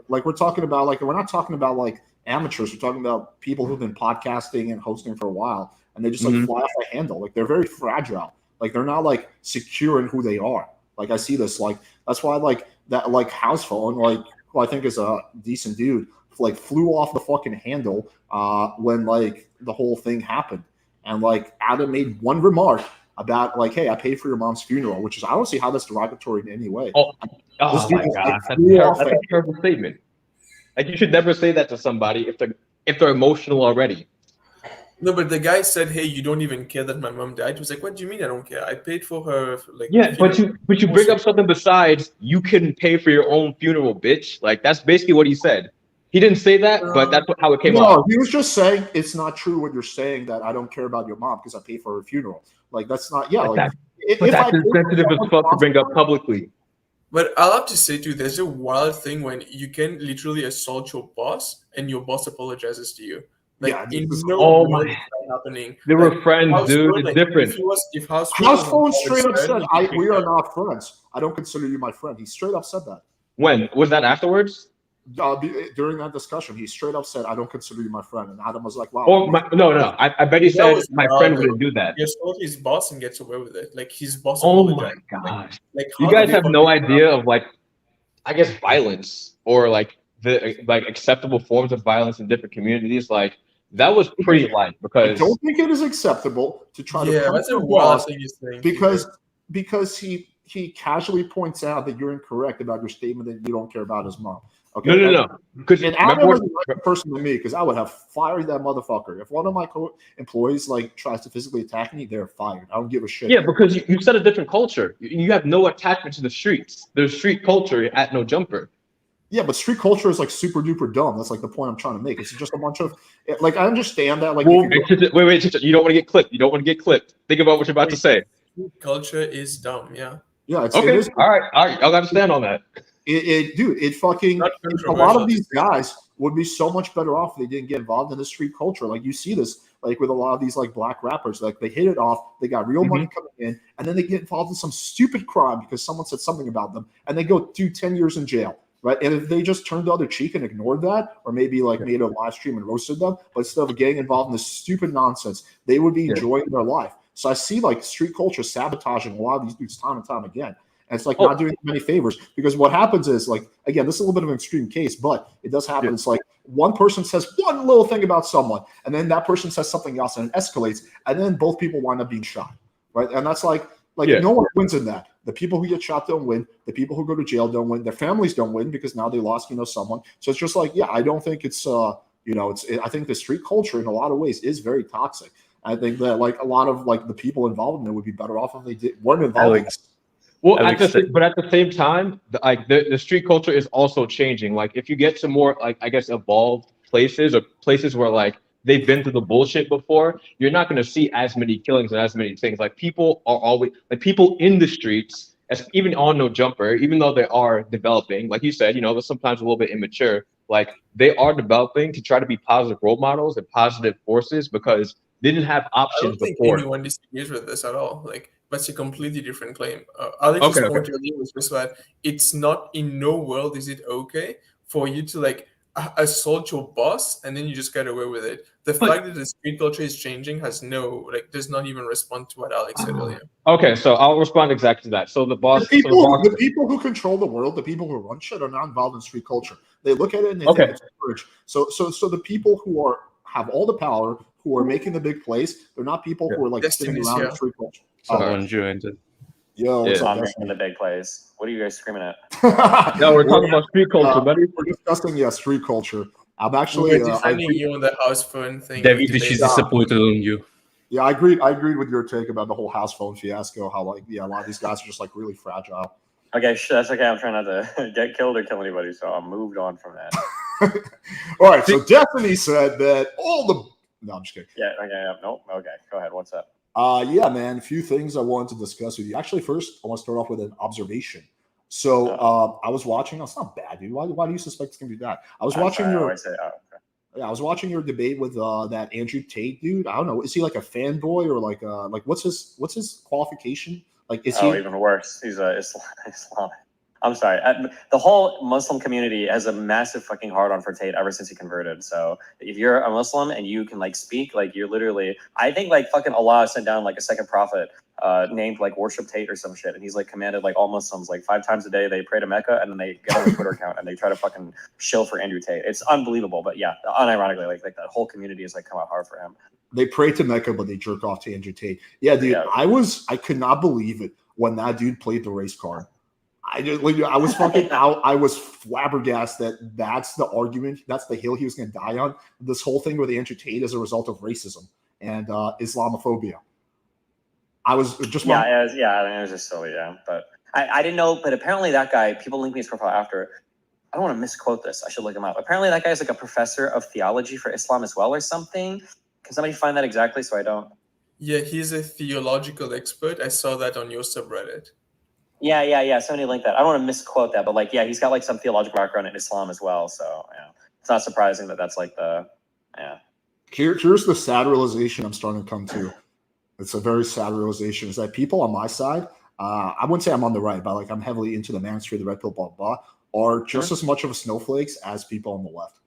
we're talking about, like we're not talking about like amateurs. We're talking about people who've been podcasting and hosting for a while, and they just like fly off the handle. Like they're very fragile. Like they're not like secure in who they are. Like I see this. Like that's why like that like house phone, like who I think is a decent dude, like flew off the fucking handle when like the whole thing happened, and like Adam made one remark about like, hey, I paid for your mom's funeral, which is I don't see how that's derogatory in any way. Oh my god, that's a terrible statement. Like you should never say that to somebody if they're emotional already. No, but the guy said, "Hey, you don't even care that my mom died." He was like, "What do you mean I don't care? I paid for her." Like, yeah, but you bring up something besides you couldn't pay for your own funeral, bitch. Like that's basically what he said. He didn't say that, but that's how it came off. No, he was just saying it's not true what you're saying that I don't care about your mom because I pay for her funeral. Like that's not. Yeah, but that's insensitive as fuck to bring up publicly. But I'll have to say too, there's a wild thing when you can literally assault your boss and your boss apologizes to you. Like in no way happening. They were friends, dude. It's different. If House Phone straight up said, "We are not friends. I don't consider you my friend." He straight up said that. When was that? Afterwards? During that discussion, he straight up said, "I don't consider you my friend," and Adam was like, "Wow." No. I bet he said my friend wouldn't do that. He assaults his boss and gets away with it. Like his boss. Oh my god! Like you guys have no idea of like, I guess violence or like the like acceptable forms of violence in different communities. Like that was pretty light because I don't think it is acceptable to try to that's a wild thing he's saying because he casually points out that you're incorrect about your statement that you don't care about his mom. Okay. No. Because Adam was the right person to me because I would have fired that motherfucker. If one of my employees like tries to physically attack me, they're fired. I don't give a shit. Yeah, because you said a different culture. You have no attachment to the streets. There's street culture at No Jumper. Yeah, but street culture is like super duper dumb. That's like the point I'm trying to make. It's just a bunch of like I understand that. Like, wait, you don't want to get clipped. You don't want to get clipped. Think about what you're about to say. Culture is dumb. Yeah. Yeah. Okay. All right. I'll understand on that. It fucking a lot of these guys would be so much better off if they didn't get involved in the street culture. Like you see this like with a lot of these like black rappers, like they hit it off, they got real money coming in, and then they get involved in some stupid crime because someone said something about them, and they go do 10 years in jail. Right. And if they just turned the other cheek and ignored that, or maybe like made a live stream and roasted them, but instead of getting involved in this stupid nonsense, they would be enjoying their life. So I see like street culture sabotaging a lot of these dudes time and time again. And it's like not doing them any favors because what happens is like, again, this is a little bit of an extreme case, but it does happen. It's like one person says one little thing about someone and then that person says something else and it escalates. And then both people wind up being shot. Right. And that's like no one wins in that. The people who get shot don't win. The people who go to jail don't win. Their families don't win because now they lost, someone. So it's just like, I don't think it's, I think the street culture in a lot of ways is very toxic. I think that like a lot of like the people involved in it would be better off if they weren't involved. Well, but at the same time, the street culture is also changing. Like if you get to more like I guess evolved places or places where like they've been through the bullshit before, you're not going to see as many killings and as many things. Like people are always like people in the streets, even on No Jumper, even though they are developing, like you said, they're sometimes a little bit immature. Like they are developing to try to be positive role models and positive forces because they didn't have options before. I don't think anyone disagrees with this at all. Like that's a completely different claim. Alex's point earlier was just that it's not in no world is it okay for you to like assault your boss and then you just get away with it. The fact that the street culture is changing does not even respond to what Alex said earlier. Okay, so I'll respond exactly to that. So the people who control the world, the people who run shit are not involved in street culture. They look at it and they think it's courage. So the people who have all the power, who are making the big plays, they're not people who are like sitting around the street culture. Someone joined it. Yo, I'm making the big plays. What are you guys screaming at? No, we're talking about street culture, buddy. We're discussing street culture. I'm actually defending you on the house phone thing. David is disappointed on you. Yeah, I agreed with your take about the whole house phone fiasco. How like a lot of these guys are just like really fragile. Okay, that's okay. I'm trying not to get killed or kill anybody, so I'm moved on from that. All right. So Destiny said that all No, I'm just kidding. Yeah. Okay. Yeah, nope. Okay. Go ahead. What's up? Yeah, man, a few things I wanted to discuss with you. Actually, first, I want to start off with an observation. So, I was watching. It's not bad, dude. Why do you suspect it's gonna be bad? I was I'm watching sorry, I your. always say, Yeah, I was watching your debate with that Andrew Tate dude. I don't know. Is he like a fanboy or like what's his qualification? Like, is oh, he? even worse. He's a Islamic. I'm sorry. The whole Muslim community has a massive fucking hard on for Tate ever since he converted. So if you're a Muslim and you can like speak, like you're literally, I think like fucking Allah sent down like a second prophet named like Worship Tate or some shit, and he's like commanded like all Muslims like 5 times a day they pray to Mecca and then they get on a Twitter account and they try to fucking shill for Andrew Tate. It's unbelievable, but yeah, unironically, like that whole community has like come out hard for him. They pray to Mecca, but they jerk off to Andrew Tate. Yeah, dude. Yeah. I could not believe it when that dude played the race card. I was fucking out. I was flabbergasted that that's the argument. That's the hill he was going to die on. This whole thing with Andrew Tate as a result of racism and Islamophobia. I was just I think it was just silly, yeah. But I didn't know. But apparently that guy, people linked me his profile after. I don't want to misquote this. I should look him up. Apparently that guy is like a professor of theology for Islam as well or something. Can somebody find that exactly so I don't? Yeah, he's a theological expert. I saw that on your subreddit. Yeah. Somebody linked that. I don't want to misquote that, but like, yeah, he's got like some theological background in Islam as well. So yeah, it's not surprising that that's like Here's the sad realization I'm starting to come to. It's a very sad realization. Is that people on my side, I wouldn't say I'm on the right, but like I'm heavily into the Manosphere, the red pill, blah blah, are just as much of a snowflakes as people on the left.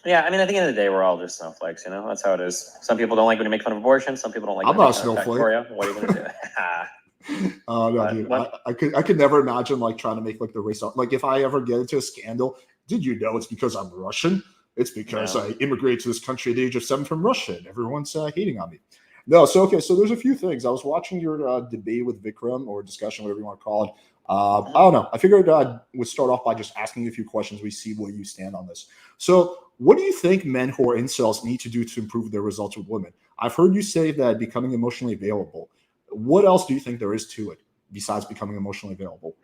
Yeah, I mean, at the end of the day, we're all just snowflakes. You know, that's how it is. Some people don't like when you make fun of abortion. Some people don't like. I'm when not a snowflake. What are you gonna do? No, dude. I could never imagine like trying to make like the race up. Like if I ever get into a scandal, did you know it's because I'm Russian? It's because I immigrated to this country at the age of 7 from Russia, and everyone's hating on me. No, so okay, so there's a few things. I was watching your debate with Vikram or discussion, whatever you want to call it. I don't know. I figured we'd start off by just asking you a few questions. We see where you stand on this. So, what do you think men who are incels need to do to improve their results with women? I've heard you say that becoming emotionally available. What else do you think there is to it besides becoming emotionally available?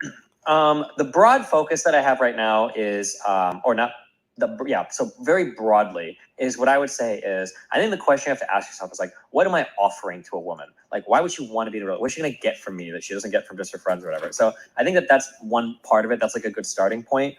The broad focus that I have right now is, so very broadly is what I would say is, I think the question you have to ask yourself is like, what am I offering to a woman? Like, why would she want to be in a relationship? What's she going to get from me that she doesn't get from just her friends or whatever? So I think that that's one part of it. That's like a good starting point.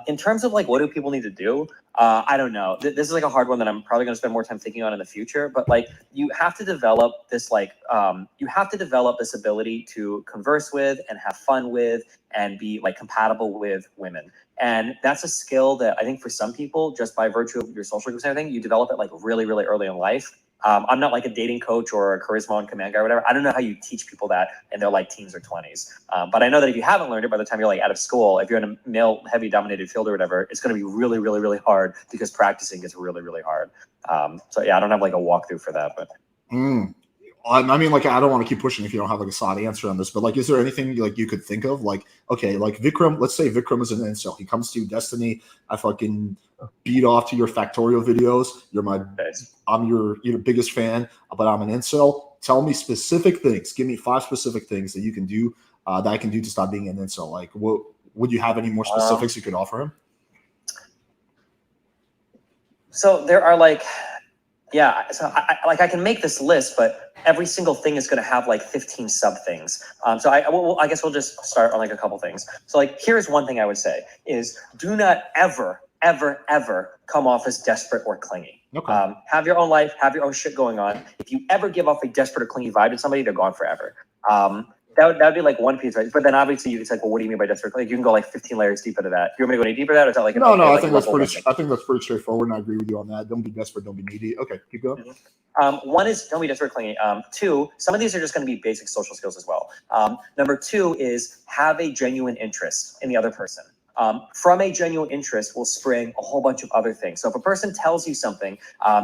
In terms of like, what do people need to do? I don't know. This is like a hard one that I'm probably going to spend more time thinking on in the future, but like you have to develop this, this ability to converse with and have fun with and be like compatible with women. And that's a skill that I think for some people, just by virtue of your social groups and everything, you develop it like really, really early in life. I'm not like a dating coach or a charisma on command guy or whatever. I don't know how you teach people that in their like teens or 20s. But I know that if you haven't learned it by the time you're like out of school, if you're in a male heavy dominated field or whatever, it's going to be really, really, really hard because practicing gets really, really hard. So yeah, I don't have like a walkthrough for that, but. I mean, like, I don't want to keep pushing if you don't have like a solid answer on this, but like, is there anything like you could think of? Like, okay, like Vikram, let's say Vikram is an incel. He comes to you, Destiny. I fucking beat off to your Factorial videos. I'm your biggest fan, but I'm an incel. Tell me specific things. Give me 5 specific things that you can do, that I can do to stop being an incel. Like, what would you have any more specifics you could offer him? So there are like. Yeah, so I can make this list, but every single thing is going to have like 15 sub things. So I guess we'll just start on like a couple things. So like, here's one thing I would say is do not ever come off as desperate or clingy. Okay. Have your own life, have your own shit going on. If you ever give off a desperate or clingy vibe to somebody, they're gone forever. That would be like one piece, right? But then obviously you can say, well, what do you mean by desperate? Like you can go like 15 layers deep into that. You want me to go any deeper than that? Or is that like no? I think that's pretty straightforward, and I agree with you on that. Don't be desperate, don't be needy. Okay, keep going. One is don't be desperate, clingy. 2, some of these are just going to be basic social skills as well. Number 2 is have a genuine interest in the other person. From a genuine interest will spring a whole bunch of other things. So if a person tells you something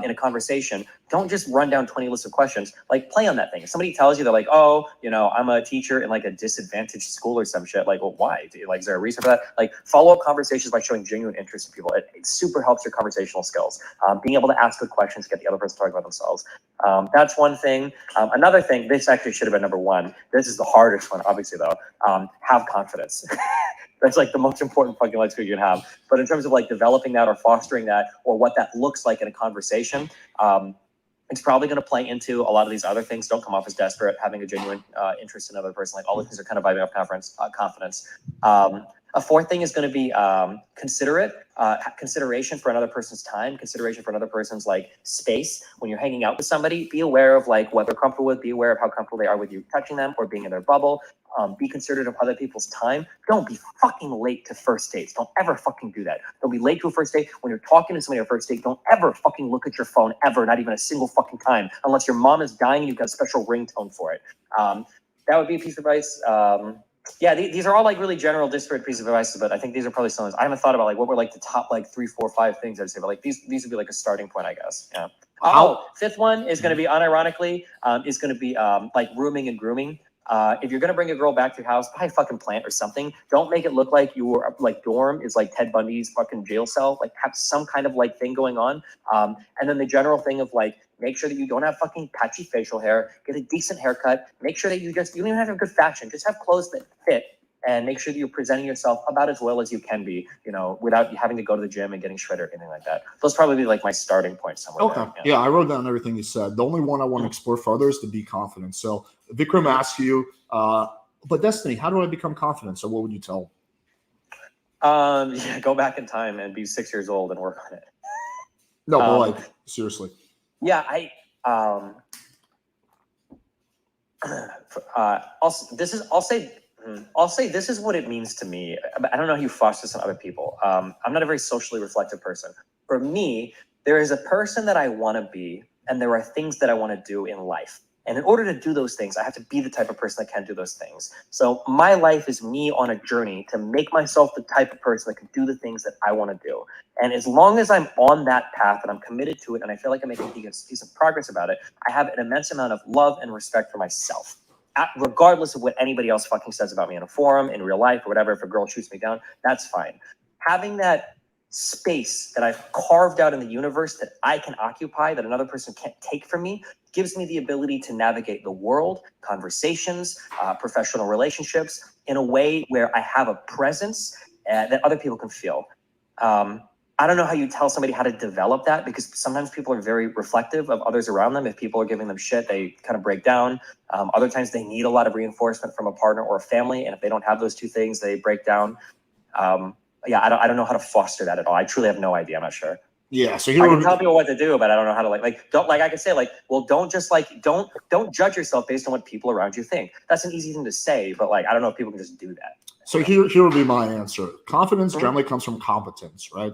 in a conversation, don't just run down 20 lists of questions, like play on that thing. If somebody tells you they're like, oh, I'm a teacher in like a disadvantaged school or some shit, like, well, why? Like, is there a reason for that? Like follow up conversations by showing genuine interest in people. It super helps your conversational skills. Being able to ask good questions, get the other person to talk about themselves. That's one thing. Another thing, this actually should have been number 1. This is the hardest one, obviously though. Have confidence. That's like the most important fucking life skill you can have. But in terms of like developing that or fostering that or what that looks like in a conversation, It's probably going to play into a lot of these other things. Don't come off as desperate, having a genuine interest in another person. Like all these things are kind of vibing off confidence. A fourth thing is going to be consideration for another person's time, consideration for another person's like space. When you're hanging out with somebody, be aware of like what they're comfortable with, be aware of how comfortable they are with you touching them or being in their bubble. Be considerate of other people's time. Don't be fucking late to first dates. Don't ever fucking do that. Don't be late to a first date. When you're talking to somebody on a first date, don't ever fucking look at your phone ever, not even a single fucking time, unless your mom is dying and you've got a special ringtone for it. That would be a piece of advice. Yeah, these are all like really general disparate pieces of advice, but I think these are probably some of those. I haven't thought about like what were like the top like 3, 4, 5 things I'd say, but like these would be like a starting point, I guess. Yeah. Fifth one is going to be unironically, is going to be like rooming and grooming. If you're going to bring a girl back to your house, buy a fucking plant or something. Don't make it look like your like dorm is like Ted Bundy's fucking jail cell. Like have some kind of like thing going on. And then the general thing of like, make sure that you don't have fucking patchy facial hair, get a decent haircut, make sure that you don't even have to have good fashion, just have clothes that fit, and make sure that you're presenting yourself about as well as you can be, you know, without having to go to the gym and getting shredded or anything like that. Those probably be like my starting point somewhere. Okay. There, yeah, I wrote down everything you said. The only one I want to explore further is to be confident. So Vikram asks you, but Destiny, how do I become confident? So what would you tell him? Yeah, go back in time and be 6 years old and work on it. No, but like seriously. Yeah, I'll say this is what it means to me. I don't know how you foster this in other people. I'm not a very socially reflective person. For me, there is a person that I want to be, and there are things that I want to do in life. And in order to do those things, I have to be the type of person that can do those things. So my life is me on a journey to make myself the type of person that can do the things that I want to do. And as long as I'm on that path and I'm committed to it, and I feel like I'm making a piece of progress about it, I have an immense amount of love and respect for myself. Regardless of what anybody else fucking says about me in a forum, in real life, or whatever, if a girl shoots me down, that's fine. Having that space that I've carved out in the universe that I can occupy, that another person can't take from me, gives me the ability to navigate the world, conversations, professional relationships in a way where I have a presence that other people can feel. I don't know how you tell somebody how to develop that, because sometimes people are very reflective of others around them. If people are giving them shit, they kind of break down. Other times they need a lot of reinforcement from a partner or a family. And if they don't have those two things, they break down. Yeah, I don't know how to foster that at all. I truly have no idea. I'm not sure. Yeah, so I can tell people what to do, but I don't know how to don't I can say well, don't just don't judge yourself based on what people around you think. That's an easy thing to say, but like I don't know if people can just do that. So here would be my answer. Confidence generally comes from competence, right?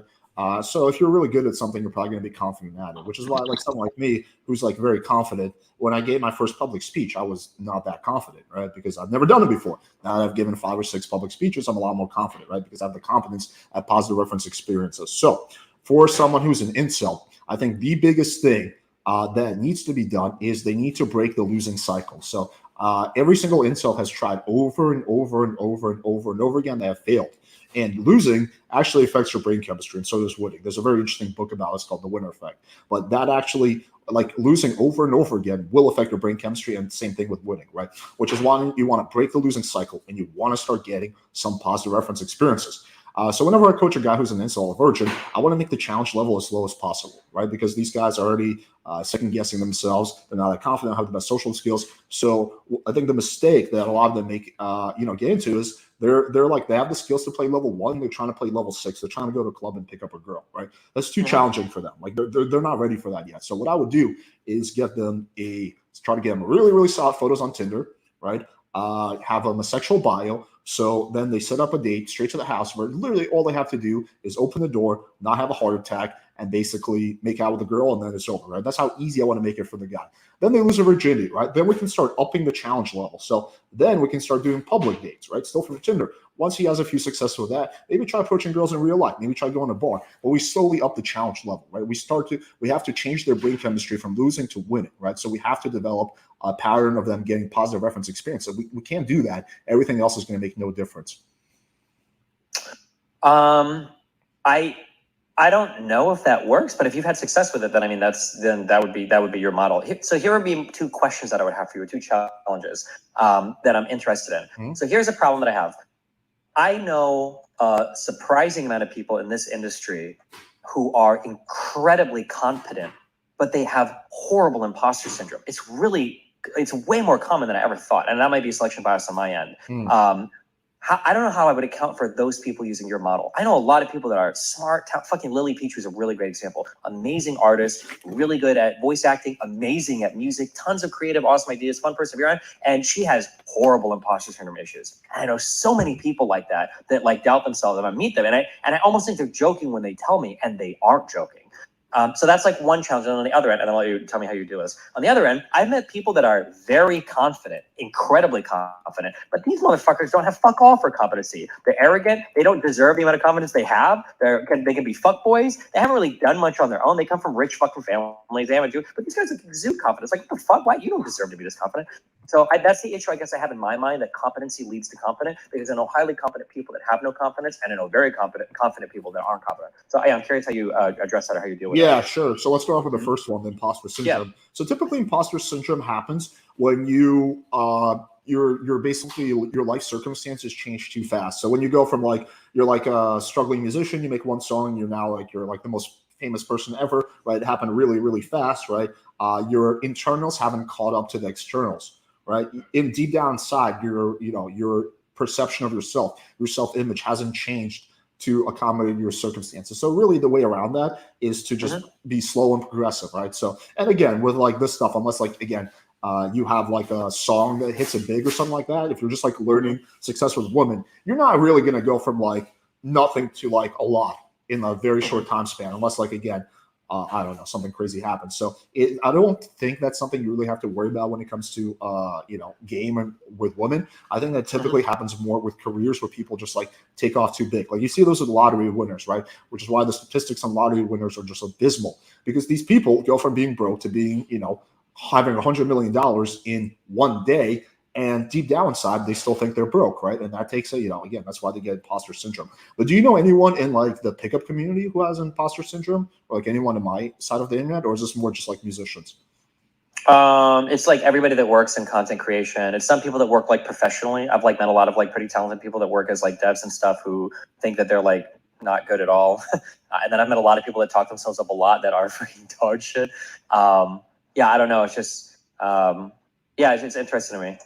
So if you're really good at something, you're probably going to be confident at it, which is why like someone like me, who's like very confident, when I gave my first public speech, I was not that confident, right? Because I've never done it before. Now that I've given 5 or 6 public speeches, I'm a lot more confident, right? Because I have the confidence at positive reference experiences. So for someone who's an incel, I think the biggest thing that needs to be done is they need to break the losing cycle. So every single incel has tried over and over and over and over and over again. They have failed. And losing actually affects your brain chemistry, and so does winning. There's a very interesting book about it. It's called The Winner Effect. But that actually, like losing over and over again, will affect your brain chemistry, and same thing with winning, right? Which is why you want to break the losing cycle, and you want to start getting some positive reference experiences. So whenever I coach a guy who's an incel or virgin, I want to make the challenge level as low as possible, right? Because these guys are already second guessing themselves. They're not that confident, have the best social skills. So I think the mistake that a lot of them make, get into is they're like, they have the skills to play level 1. They're trying to play level 6. They're trying to go to a club and pick up a girl, right? That's too challenging for them. Like they're not ready for that yet. So what I would do is try to get them really, really solid photos on Tinder, right? Have them a sexual bio. So then they set up a date straight to the house where literally all they have to do is open the door, not have a heart attack, and basically make out with the girl, and then it's over, right? That's how easy I want to make it for the guy. Then they lose their virginity, right? Then we can start upping the challenge level. So then we can start doing public dates, right? Still from Tinder. Once he has a few success with that, maybe try approaching girls in real life. Maybe try going to a bar. But we slowly up the challenge level, right? We have to change their brain chemistry from losing to winning, right? So we have to develop a pattern of them getting positive reference experience. So we can't do that. Everything else is going to make no difference. I don't know if that works, but if you've had success with it, then that would be your model. So here would be 2 questions that I would have for you, 2 challenges that I'm interested in. Mm-hmm. So here's a problem that I have. I know a surprising amount of people in this industry who are incredibly competent but they have horrible imposter syndrome. It's way more common than I ever thought. And that might be selection bias on my end. I don't know how I would account for those people using your model. I know a lot of people that are smart. Fucking Lily Peach was a really great example. Amazing artist, really good at voice acting, amazing at music, tons of creative, awesome ideas, fun person to be around. And she has horrible imposter syndrome issues. And I know so many people like that like doubt themselves when I meet them. And I almost think they're joking when they tell me, and they aren't joking. So that's like one challenge. And on the other end, and I'll let you tell me how you do this. On the other end, I've met people that are very confident, incredibly confident, but these motherfuckers don't have fuck all for competency. They're arrogant. They don't deserve the amount of confidence they have. They can be fuckboys. They haven't really done much on their own. They come from rich fucking families. They haven't do, but these guys exude confidence. Like, what the fuck? Why? You don't deserve to be this confident. So that's the issue I guess I have in my mind, that competency leads to confident, because I know highly competent people that have no confidence, and I know very confident people that aren't confident. So I'm curious how you address that, or how you deal with that. Yeah, sure. So let's start off with the first one, the imposter syndrome. So typically imposter syndrome happens when you you're basically, your life circumstances change too fast. So when you go from you're like a struggling musician, you make one song, you're now you're like the most famous person ever, right? It happened really, really fast, right? Your internals haven't caught up to the externals, right? In deep down inside, your perception of yourself, your self-image hasn't changed to accommodate your circumstances. So really the way around that is to just be slow and progressive, right? So, and again, with this stuff, unless you have a song that hits it big or something like that, if you're just learning success with women, you're not really going to go from nothing to a lot in a very short time span, unless again, I don't know, something crazy happens. So I don't think that's something you really have to worry about when it comes to, game with women. I think that typically happens more with careers where people just take off too big. You see those with lottery winners, right? Which is why the statistics on lottery winners are just abysmal, because these people go from being broke to being, having $100 million in one day. And deep down inside, they still think they're broke, right? And that takes again, that's why they get imposter syndrome. But do you know anyone in the pickup community who has imposter syndrome, or anyone on my side of the internet, or is this more just musicians? It's everybody that works in content creation. It's some people that work professionally. I've met a lot of pretty talented people that work as devs and stuff, who think that they're not good at all. And then I've met a lot of people that talk themselves up a lot that are freaking dog shit. Yeah, I don't know. It's just it's interesting to me.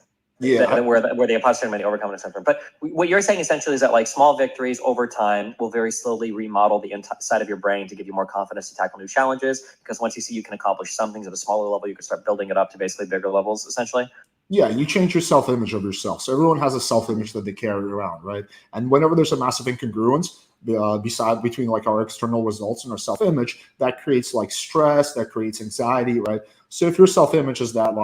Yeah, where the imposter syndrome and the overcoming syndrome. But what you're saying essentially is that small victories over time will very slowly remodel the inside of your brain to give you more confidence to tackle new challenges. Because once you see you can accomplish some things at a smaller level, you can start building it up to basically bigger levels, essentially. Yeah, you change your self-image of yourself. So everyone has a self-image that they carry around, right? And whenever there's a massive incongruence between our external results and our self-image, that creates stress, that creates anxiety, right? So if your self-image is that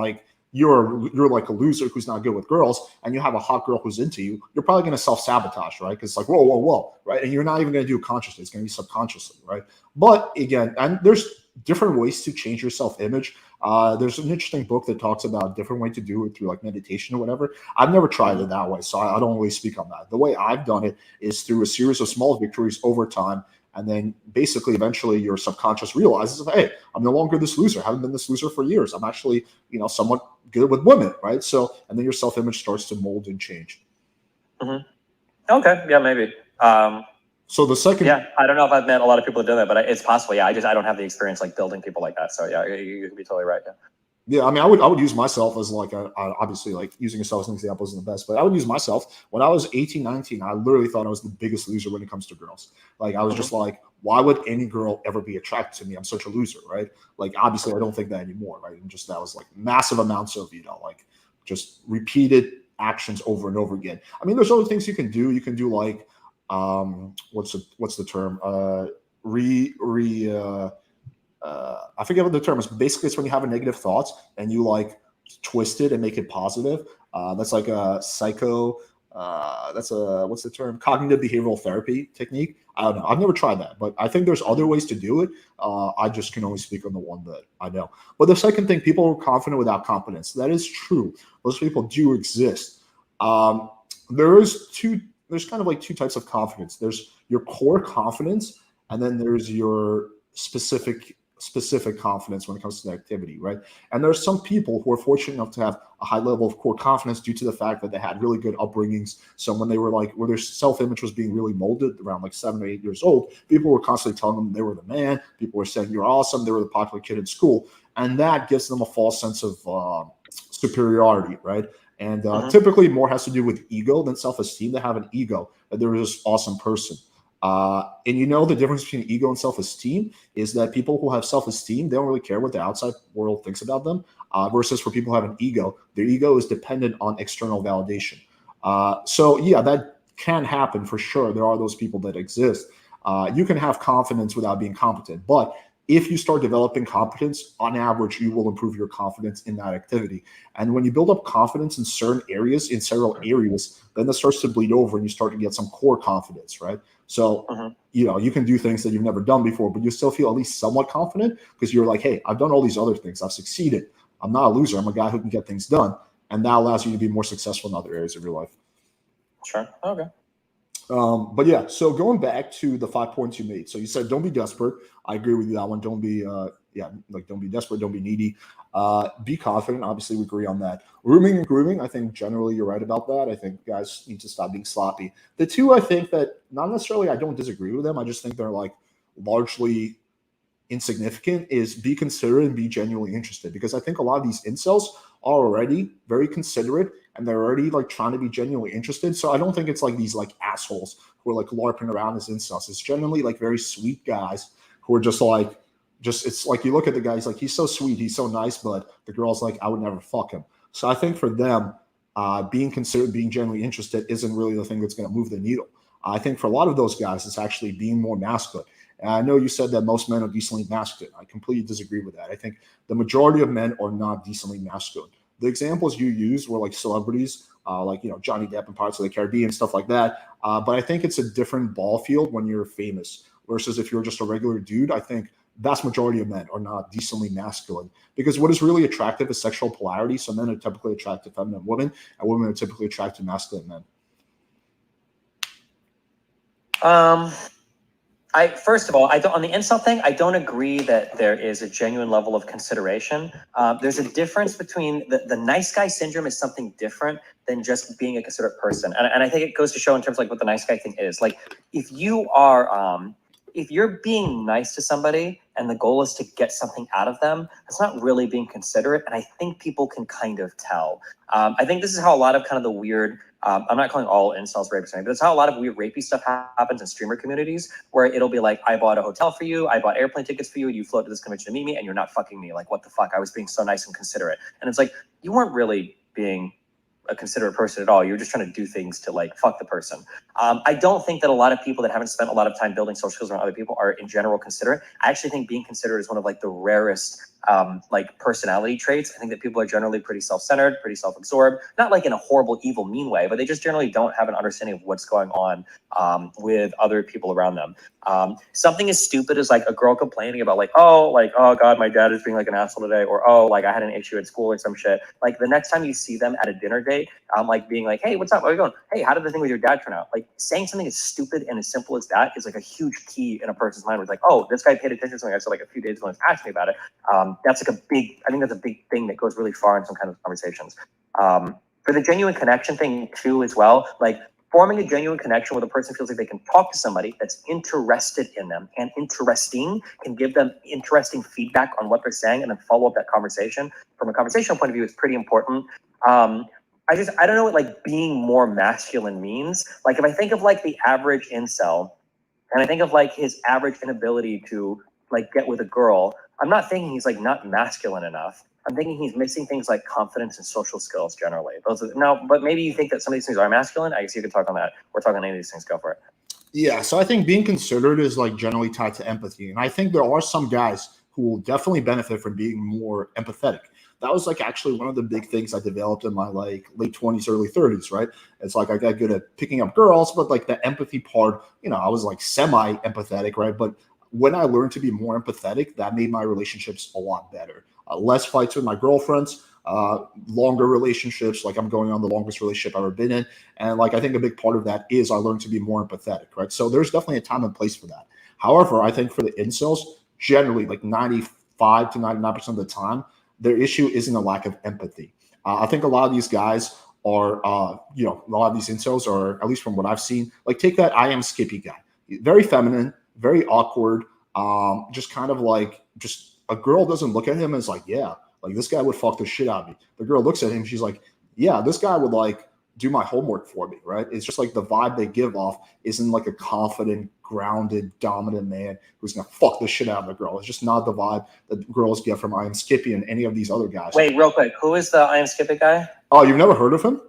you're a loser who's not good with girls, and you have a hot girl who's into you, you're probably going to self-sabotage, right? Because whoa, right? And you're not even going to do it consciously. It's going to be subconsciously, right? But again, and there's different ways to change your self-image. There's an interesting book that talks about a different way to do it through meditation or whatever. I've never tried it that way, so I don't really speak on that. The way I've done it is through a series of small victories over time. And then basically eventually your subconscious realizes, hey, I'm no longer this loser. I haven't been this loser for years. I'm actually, somewhat good with women, right? So, and then your self-image starts to mold and change. Okay. Yeah, maybe. So the second... Yeah, I don't know if I've met a lot of people that do that, but it's possible. Yeah, I don't have the experience building people like that. So yeah, you could be totally right. Yeah. Yeah, I mean, I would use myself as obviously using yourself as an example isn't the best, but I would use myself when I was 18, 19. I literally thought I was the biggest loser when it comes to girls. I was just why would any girl ever be attracted to me? I'm such a loser, right? Obviously, I don't think that anymore, right? And just that was massive amounts of just repeated actions over and over again. I mean, there's other things you can do. You can do what's the term? I forget what the term is, but basically it's when you have a negative thought and you twist it and make it positive. That's a psycho. What's the term? Cognitive behavioral therapy technique. I don't know. I've never tried that, but I think there's other ways to do it. I just can only speak on the one that I know. But the second thing, people are confident without confidence. That is true. Those people do exist. There's kind of two types of confidence. There's your core confidence, and then there's your specific specific confidence when it comes to the activity, right? And there's some people who are fortunate enough to have a high level of core confidence due to the fact that they had really good upbringings. So when they were like, where their self-image was being really molded around like 7 or 8 years old, people were constantly telling them they were the man. People were saying you're awesome. They were the popular kid in school. And that gives them a false sense of superiority, right? And typically more has to do with ego than self-esteem. They have an ego that they're this awesome person. And you know, the difference between ego and self-esteem is that people who have self-esteem, they don't really care what the outside world thinks about them, versus for people who have an ego, their ego is dependent on external validation. So yeah, that can happen for sure. There are those people that exist. You can have confidence without being competent, but if you start developing competence, on average, you will improve your confidence in that activity. And when you build up confidence in certain areas, in several areas, then that starts to bleed over and you start to get some core confidence, right? So, you know, you can do things that you've never done before, but you still feel at least somewhat confident because you're like, hey, I've done all these other things. I've succeeded. I'm not a loser. I'm a guy who can get things done. And that allows you to be more successful in other areas of your life. Sure. Okay. But yeah, so going back to the 5 points you made. So you said, don't be desperate. I agree with you that one. Don't be, don't be desperate. Don't be needy. Be confident. Obviously, we agree on that. Rooming and grooming. I think generally you're right about that. I think guys need to stop being sloppy. The two, I think that not necessarily, I don't disagree with them. I just think they're like largely insignificant, is be considerate and be genuinely interested, because I think a lot of these incels are already very considerate and they're already like trying to be genuinely interested. So I don't think it's like these like assholes who are like LARPing around as incels. It's generally like very sweet guys who are just like, it's like you look at the guy, he's like, he's so sweet, he's so nice, but the girl's like, I would never fuck him. So I think for them, being considered, being genuinely interested isn't really the thing that's going to move the needle. I think for a lot of those guys, it's actually being more masculine. And I know you said that most men are decently masculine. I completely disagree with that. I think the majority of men are not decently masculine. The examples you used were like celebrities, like, you know, Johnny Depp and Pirates of the Caribbean, stuff like that. But I think it's a different ball field when you're famous versus if you're just a regular dude. I think vast majority of men are not decently masculine, because what is really attractive is sexual polarity. So men are typically attracted to feminine women, and women are typically attracted to masculine men. First of all, on the incel thing, I don't agree that there is a genuine level of consideration. There's a difference between the nice guy syndrome is something different than just being a considerate person. And I think it goes to show in terms of like what the nice guy thing is. Like if you are, if you're being nice to somebody and the goal is to get something out of them, that's not really being considerate. And I think people can kind of tell. I think this is how a lot of kind of the weird, I'm not calling all incels rapists, but that's how a lot of weird rapey stuff happens in streamer communities, where it'll be like, I bought a hotel for you, I bought airplane tickets for you, you flew to this convention to meet me, and you're not fucking me. Like, what the fuck? I was being so nice and considerate. And it's like, you weren't really being a considerate person at all. You're just trying to do things to like fuck the person. I don't think that a lot of people that haven't spent a lot of time building social skills around other people are in general considerate. I actually think being considerate is one of like the rarest like personality traits. I think that people are generally pretty self-centered, pretty self-absorbed, not like in a horrible, evil, mean way, but they just generally don't have an understanding of what's going on with other people around them. Something as stupid as like a girl complaining about like, oh God, my dad is being like an asshole today, or oh, like I had an issue at school or some shit. Like the next time you see them at a dinner date, like being like, hey, what's up? Where are you going? Hey, how did the thing with your dad turn out? Like saying something as stupid and as simple as that is like a huge key in a person's mind. Where it's like, oh, this guy paid attention to something I said like a few days ago and asked me about it. That's like I think that's a big thing that goes really far in some kind of conversations. For the genuine connection thing too, as well, like forming a genuine connection where the person feels like they can talk to somebody that's interested in them and interesting, can give them interesting feedback on what they're saying and then follow up that conversation. From a conversational point of view, it's pretty important. I don't know what like being more masculine means. Like if I think of like the average incel and I think of like his average inability to like get with a girl, I'm not thinking he's like not masculine enough. I'm thinking he's missing things like confidence and social skills generally. But maybe you think that some of these things are masculine. I guess you could talk on that. We're talking on any of these things. Go for it. Yeah, so I think being considerate is like generally tied to empathy. And I think there are some guys who will definitely benefit from being more empathetic. That was like actually one of the big things I developed in my like late 20s, early 30s, right? It's like I got good at picking up girls, but like the empathy part, you know, I was like semi-empathetic, right? But when I learned to be more empathetic, that made my relationships a lot better. Less fights with my girlfriends, longer relationships. Like I'm going on the longest relationship I've ever been in. And like, I think a big part of that is I learned to be more empathetic, right? So there's definitely a time and place for that. However, I think for the incels, generally like 95 to 99% of the time, their issue isn't a lack of empathy. I think a lot of these guys are, a lot of these incels are, at least from what I've seen, like take that I am Skippy guy, very feminine, very awkward, just kind of like, just a girl doesn't look at him as like, yeah, like this guy would fuck the shit out of me. The girl looks at him, she's like, yeah, this guy would like do my homework for me, right? It's just like the vibe they give off isn't like a confident, grounded, dominant man who's gonna fuck the shit out of the girl. It's just not the vibe that girls get from I am Skippy and any of these other guys. Wait, real quick, who is the I am Skippy guy? Oh, you've never heard of him?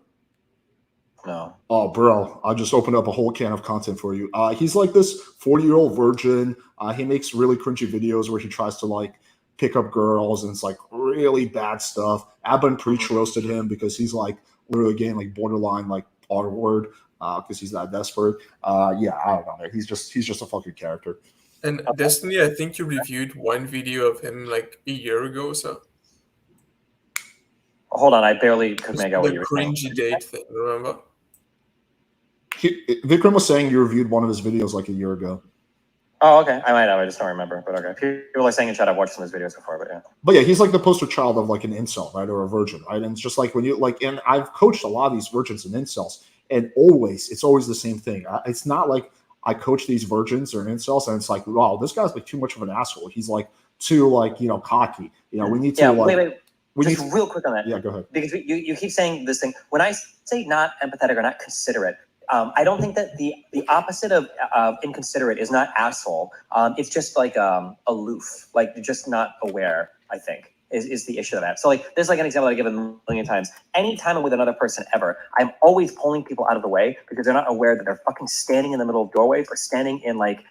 No. Oh, bro, I just opened up a whole can of content for you. He's like this 40-year-old virgin. He makes really cringy videos where he tries to like pick up girls, and it's like really bad stuff. Abban Preach roasted him because he's like literally getting like borderline like R word because he's that desperate. Yeah, I don't know, man. He's just a fucking character. And Destiny, I think you reviewed one video of him like a year ago or so. Hold on, I barely could make out what The you were saying. cringy date thing, remember? Vikram was saying you reviewed one of his videos like a year ago. Oh, okay. I might have. I just don't remember. But okay. People are saying in chat, I've watched some of his videos before, but yeah. But yeah, he's like the poster child of like an incel, right? Or a virgin, right? And it's just like when you like, and I've coached a lot of these virgins and incels, and it's always the same thing. It's not like I coach these virgins or incels, and it's like, wow, this guy's like too much of an asshole. He's like too like, cocky. We need to wait. Just real quick on that. Yeah, go ahead. Because you keep saying this thing. When I say not empathetic or not considerate, I don't think that the opposite of inconsiderate is not asshole. It's just like aloof, like you're just not aware, I think, is the issue of that. So like there's like an example that I give a million times. Anytime I'm with another person ever, I'm always pulling people out of the way because they're not aware that they're fucking standing in the middle of doorways or standing in like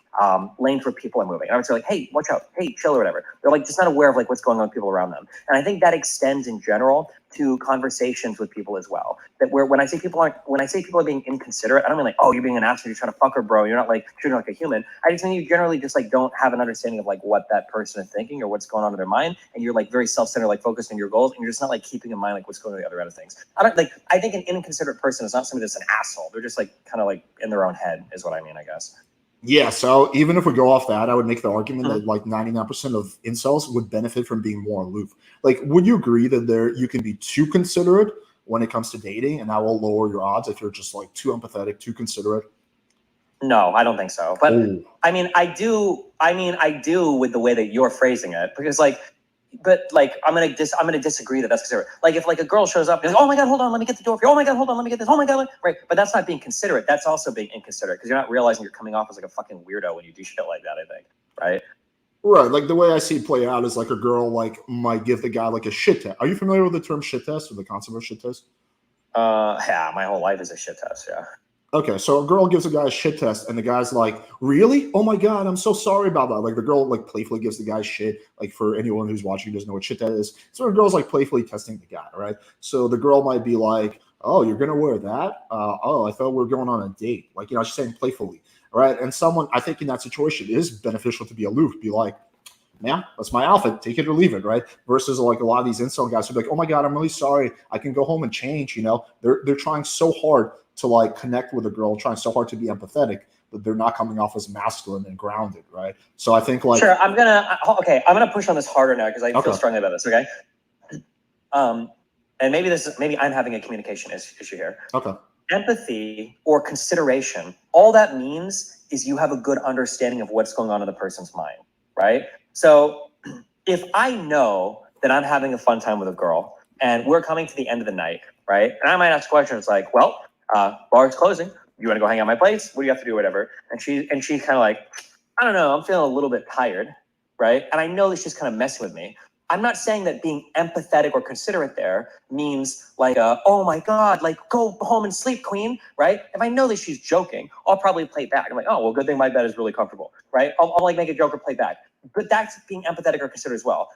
lanes where people are moving. And I would say like, hey, watch out, hey, chill or whatever. They're like just not aware of like what's going on with people around them. And I think that extends in general to conversations with people as well. That when I say people are being inconsiderate, I don't mean like, oh, you're being an asshole, you're trying to fuck her, bro. You're not like treating her like a human. I just mean you generally just like don't have an understanding of like what that person is thinking or what's going on in their mind, and you're like very self-centered, like focused on your goals, and you're just not like keeping in mind like what's going on the other end of things. I think an inconsiderate person is not somebody that's an asshole. They're just like kind of like in their own head, is what I mean, I guess. Yeah, so even if we go off that, I would make the argument that like 99% of incels would benefit from being more aloof. Like, would you agree that you can be too considerate when it comes to dating, and that will lower your odds if you're just like too empathetic, too considerate? No, I don't think so. But I mean, I do with the way that you're phrasing it, because like, but like, I'm gonna disagree that that's considerate. Like, if like a girl shows up and like, oh my god, hold on, let me get the door for you. Oh my god, hold on, let me get this. Oh my god, right? But that's not being considerate. That's also being inconsiderate because you're not realizing you're coming off as like a fucking weirdo when you do shit like that. I think, right? Right. Like the way I see it play out is like a girl like might give the guy like a shit test. Are you familiar with the term shit test or the concept of shit test? Yeah, my whole life is a shit test. Yeah. Okay, so a girl gives a guy a shit test, and the guy's like, really? Oh my God, I'm so sorry about that. Like, the girl, like, playfully gives the guy shit. Like, for anyone who's watching who doesn't know what shit that is. So the girl's, like, playfully testing the guy, right? So the girl might be like, oh, you're going to wear that? I thought we were going on a date. Like, she's saying playfully, right? And someone, I think in that situation, it is beneficial to be aloof, be like, yeah, that's my outfit. Take it or leave it, right? Versus like a lot of these incel guys who are like, oh my God, I'm really sorry. I can go home and change, They're trying so hard to like connect with a girl, trying so hard to be empathetic, but they're not coming off as masculine and grounded, right? So I think like sure, I'm gonna push on this harder now because I feel strongly about this. Okay. And maybe I'm having a communication issue here. Okay. Empathy or consideration, all that means is you have a good understanding of what's going on in the person's mind, right? So if I know that I'm having a fun time with a girl and we're coming to the end of the night, right? And I might ask questions like, well, bar's closing. You want to go hang out at my place? What do you have to do? Whatever. And she's kind of like, I don't know. I'm feeling a little bit tired, right? And I know that she's kind of messing with me. I'm not saying that being empathetic or considerate there means like, oh my God, like go home and sleep, queen, right? If I know that she's joking, I'll probably play back. I'm like, oh, well, good thing my bed is really comfortable, right? I'll like make a joke or play back. But that's being empathetic or considerate as well.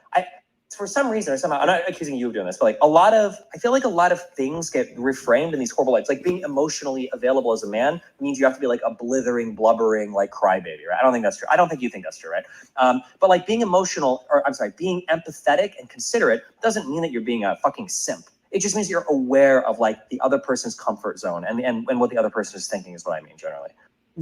For some reason or somehow, I'm not accusing you of doing this, but like I feel like a lot of things get reframed in these horrible lights. Like being emotionally available as a man means you have to be like a blithering, blubbering, like crybaby, right? I don't think that's true. I don't think you think that's true, right? But like being being empathetic and considerate doesn't mean that you're being a fucking simp. It just means you're aware of like the other person's comfort zone and what the other person is thinking is what I mean generally.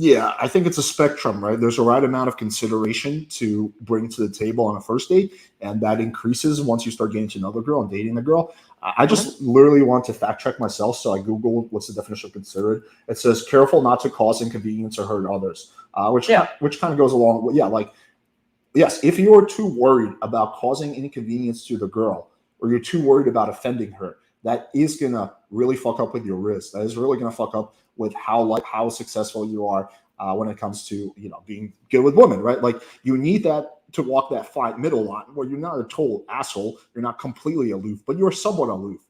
Yeah, I think it's a spectrum, right? There's a right amount of consideration to bring to the table on a first date, and that increases once you start getting to know the girl and dating the girl. I just literally want to fact check myself, so I Googled what's the definition of considerate. It says careful not to cause inconvenience or hurt others, which kind of goes along with, yeah, like, yes, if you're too worried about causing inconvenience to the girl, or you're too worried about offending her, that is gonna really fuck up with your risk. That is really gonna fuck up with how successful you are when it comes to being good with women, right? Like you need that to walk that fine middle line where you're not a total asshole, you're not completely aloof, but you're somewhat aloof.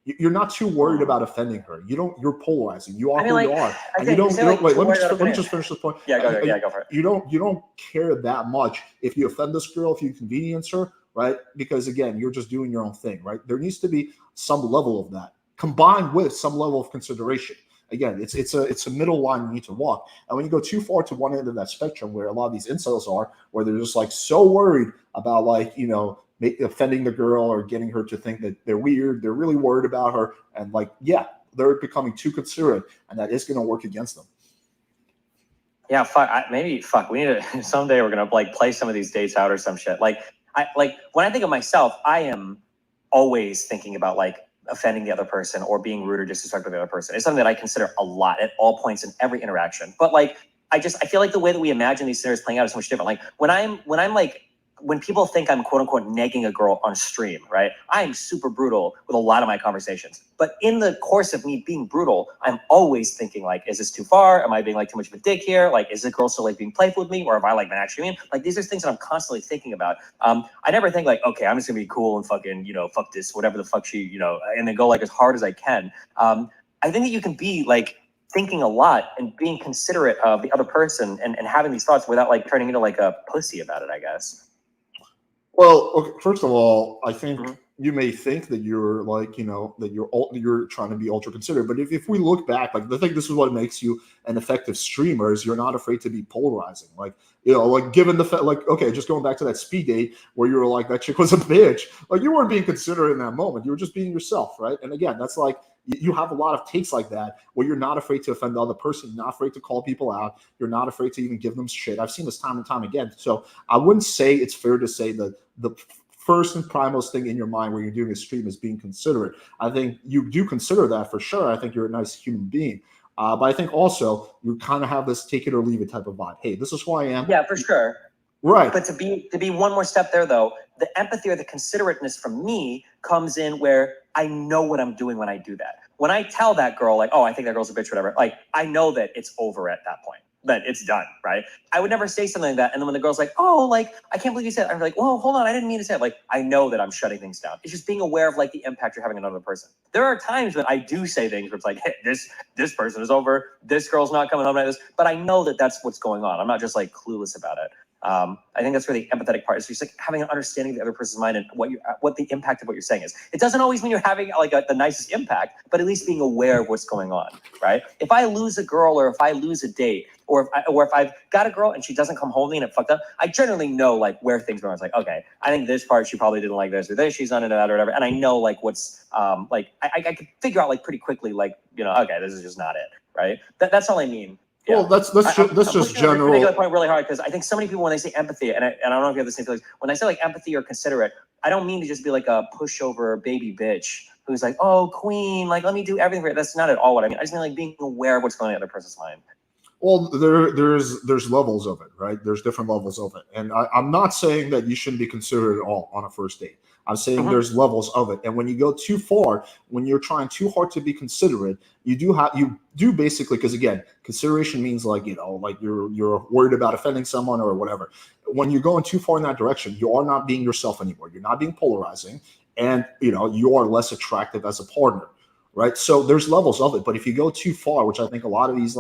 You're not too worried about offending her. You're polarizing. You are who you are. And you don't wait, let me just finish this point. Yeah, go for it. You don't care that much if you offend this girl, if you inconvenience her, right? Because again, you're just doing your own thing, right? There needs to be some level of that combined with some level of consideration. Again, it's a middle line you need to walk. And when you go too far to one end of that spectrum, where a lot of these incels are, where they're just like so worried about offending the girl or getting her to think that they're weird, they're really worried about her, and they're becoming too considerate, and that is going to work against them. Yeah, fuck. We need to someday we're gonna play some of these dates out or some shit. When I think of myself, I am always thinking about offending the other person or being rude or disrespectful to the other person. It's something that I consider a lot at all points in every interaction. But I feel like the way that we imagine these scenarios playing out is so much different. When people think I'm quote unquote negging a girl on stream, right? I am super brutal with a lot of my conversations. But in the course of me being brutal, I'm always thinking is this too far? Am I being too much of a dick here? Is the girl still being playful with me? Or have I been actually mean? These are things that I'm constantly thinking about. I never think okay, I'm just gonna be cool and fucking, fuck this, whatever the fuck she, and then go as hard as I can. I think that you can be thinking a lot and being considerate of the other person and having these thoughts without turning into a pussy about it, I guess. Well, okay, first of all, I think you may think that you're you're trying to be ultra considerate, but if we look back, I think this is what makes you an effective streamer is you're not afraid to be polarizing. Given the fact, okay, just going back to that speed date where you were that chick was a bitch, you weren't being considerate in that moment. You were just being yourself, right? And again, that's you have a lot of takes like that where you're not afraid to offend the other person. You're not afraid to call people out. You're not afraid to even give them shit. I've seen this time and time again. So I wouldn't say it's fair to say that the first and primalist thing in your mind where you're doing a stream is being considerate. I think you do consider that for sure. I think you're a nice human being. But I think also you kind of have this take it or leave it type of vibe. Hey, this is who I am. Yeah, for sure. Right. But to be one more step there, though, the empathy or the considerateness from me comes in where I know what I'm doing when I do that. When I tell that girl, oh, I think that girl's a bitch, whatever, I know that it's over at that point, that it's done, right? I would never say something like that. And then when the girl's oh, I can't believe you said it. I'm well, hold on, I didn't mean to say it. I know that I'm shutting things down. It's just being aware of the impact you're having on another person. There are times when I do say things where it's hey, this person is over, this girl's not coming home like this, but I know that that's what's going on. I'm not just clueless about it. I think that's where the empathetic part is. Just having an understanding of the other person's mind and what the impact of what you're saying is. It doesn't always mean you're having the nicest impact, but at least being aware of what's going on, right? If I lose a girl or if I lose a date or if I've got a girl and she doesn't come home to me and it fucked up, I generally know where things are. It's okay, I think this part she probably didn't like this or this, she's on into that or whatever, and I know what's I can figure out pretty quickly okay, this is just not it, right? That's all I mean. Yeah. Well, that's just general. I make that point really hard because I think so many people when they say empathy, and I don't know if you have the same feelings, when I say empathy or considerate, I don't mean to just be a pushover baby bitch who's oh queen, let me do everything for it. That's not at all what I mean. I just mean being aware of what's going on in the other person's mind. Well, there's levels of it, right? There's different levels of it, and I'm not saying that you shouldn't be considerate at all on a first date. I'm saying there's levels of it, and when you go too far, when you're trying too hard to be considerate, you do basically, because again, consideration means you're worried about offending someone or whatever. When you're going too far in that direction, you are not being yourself anymore. You're not being polarizing, and you are less attractive as a partner, right? So there's levels of it, but if you go too far, which I think a lot of these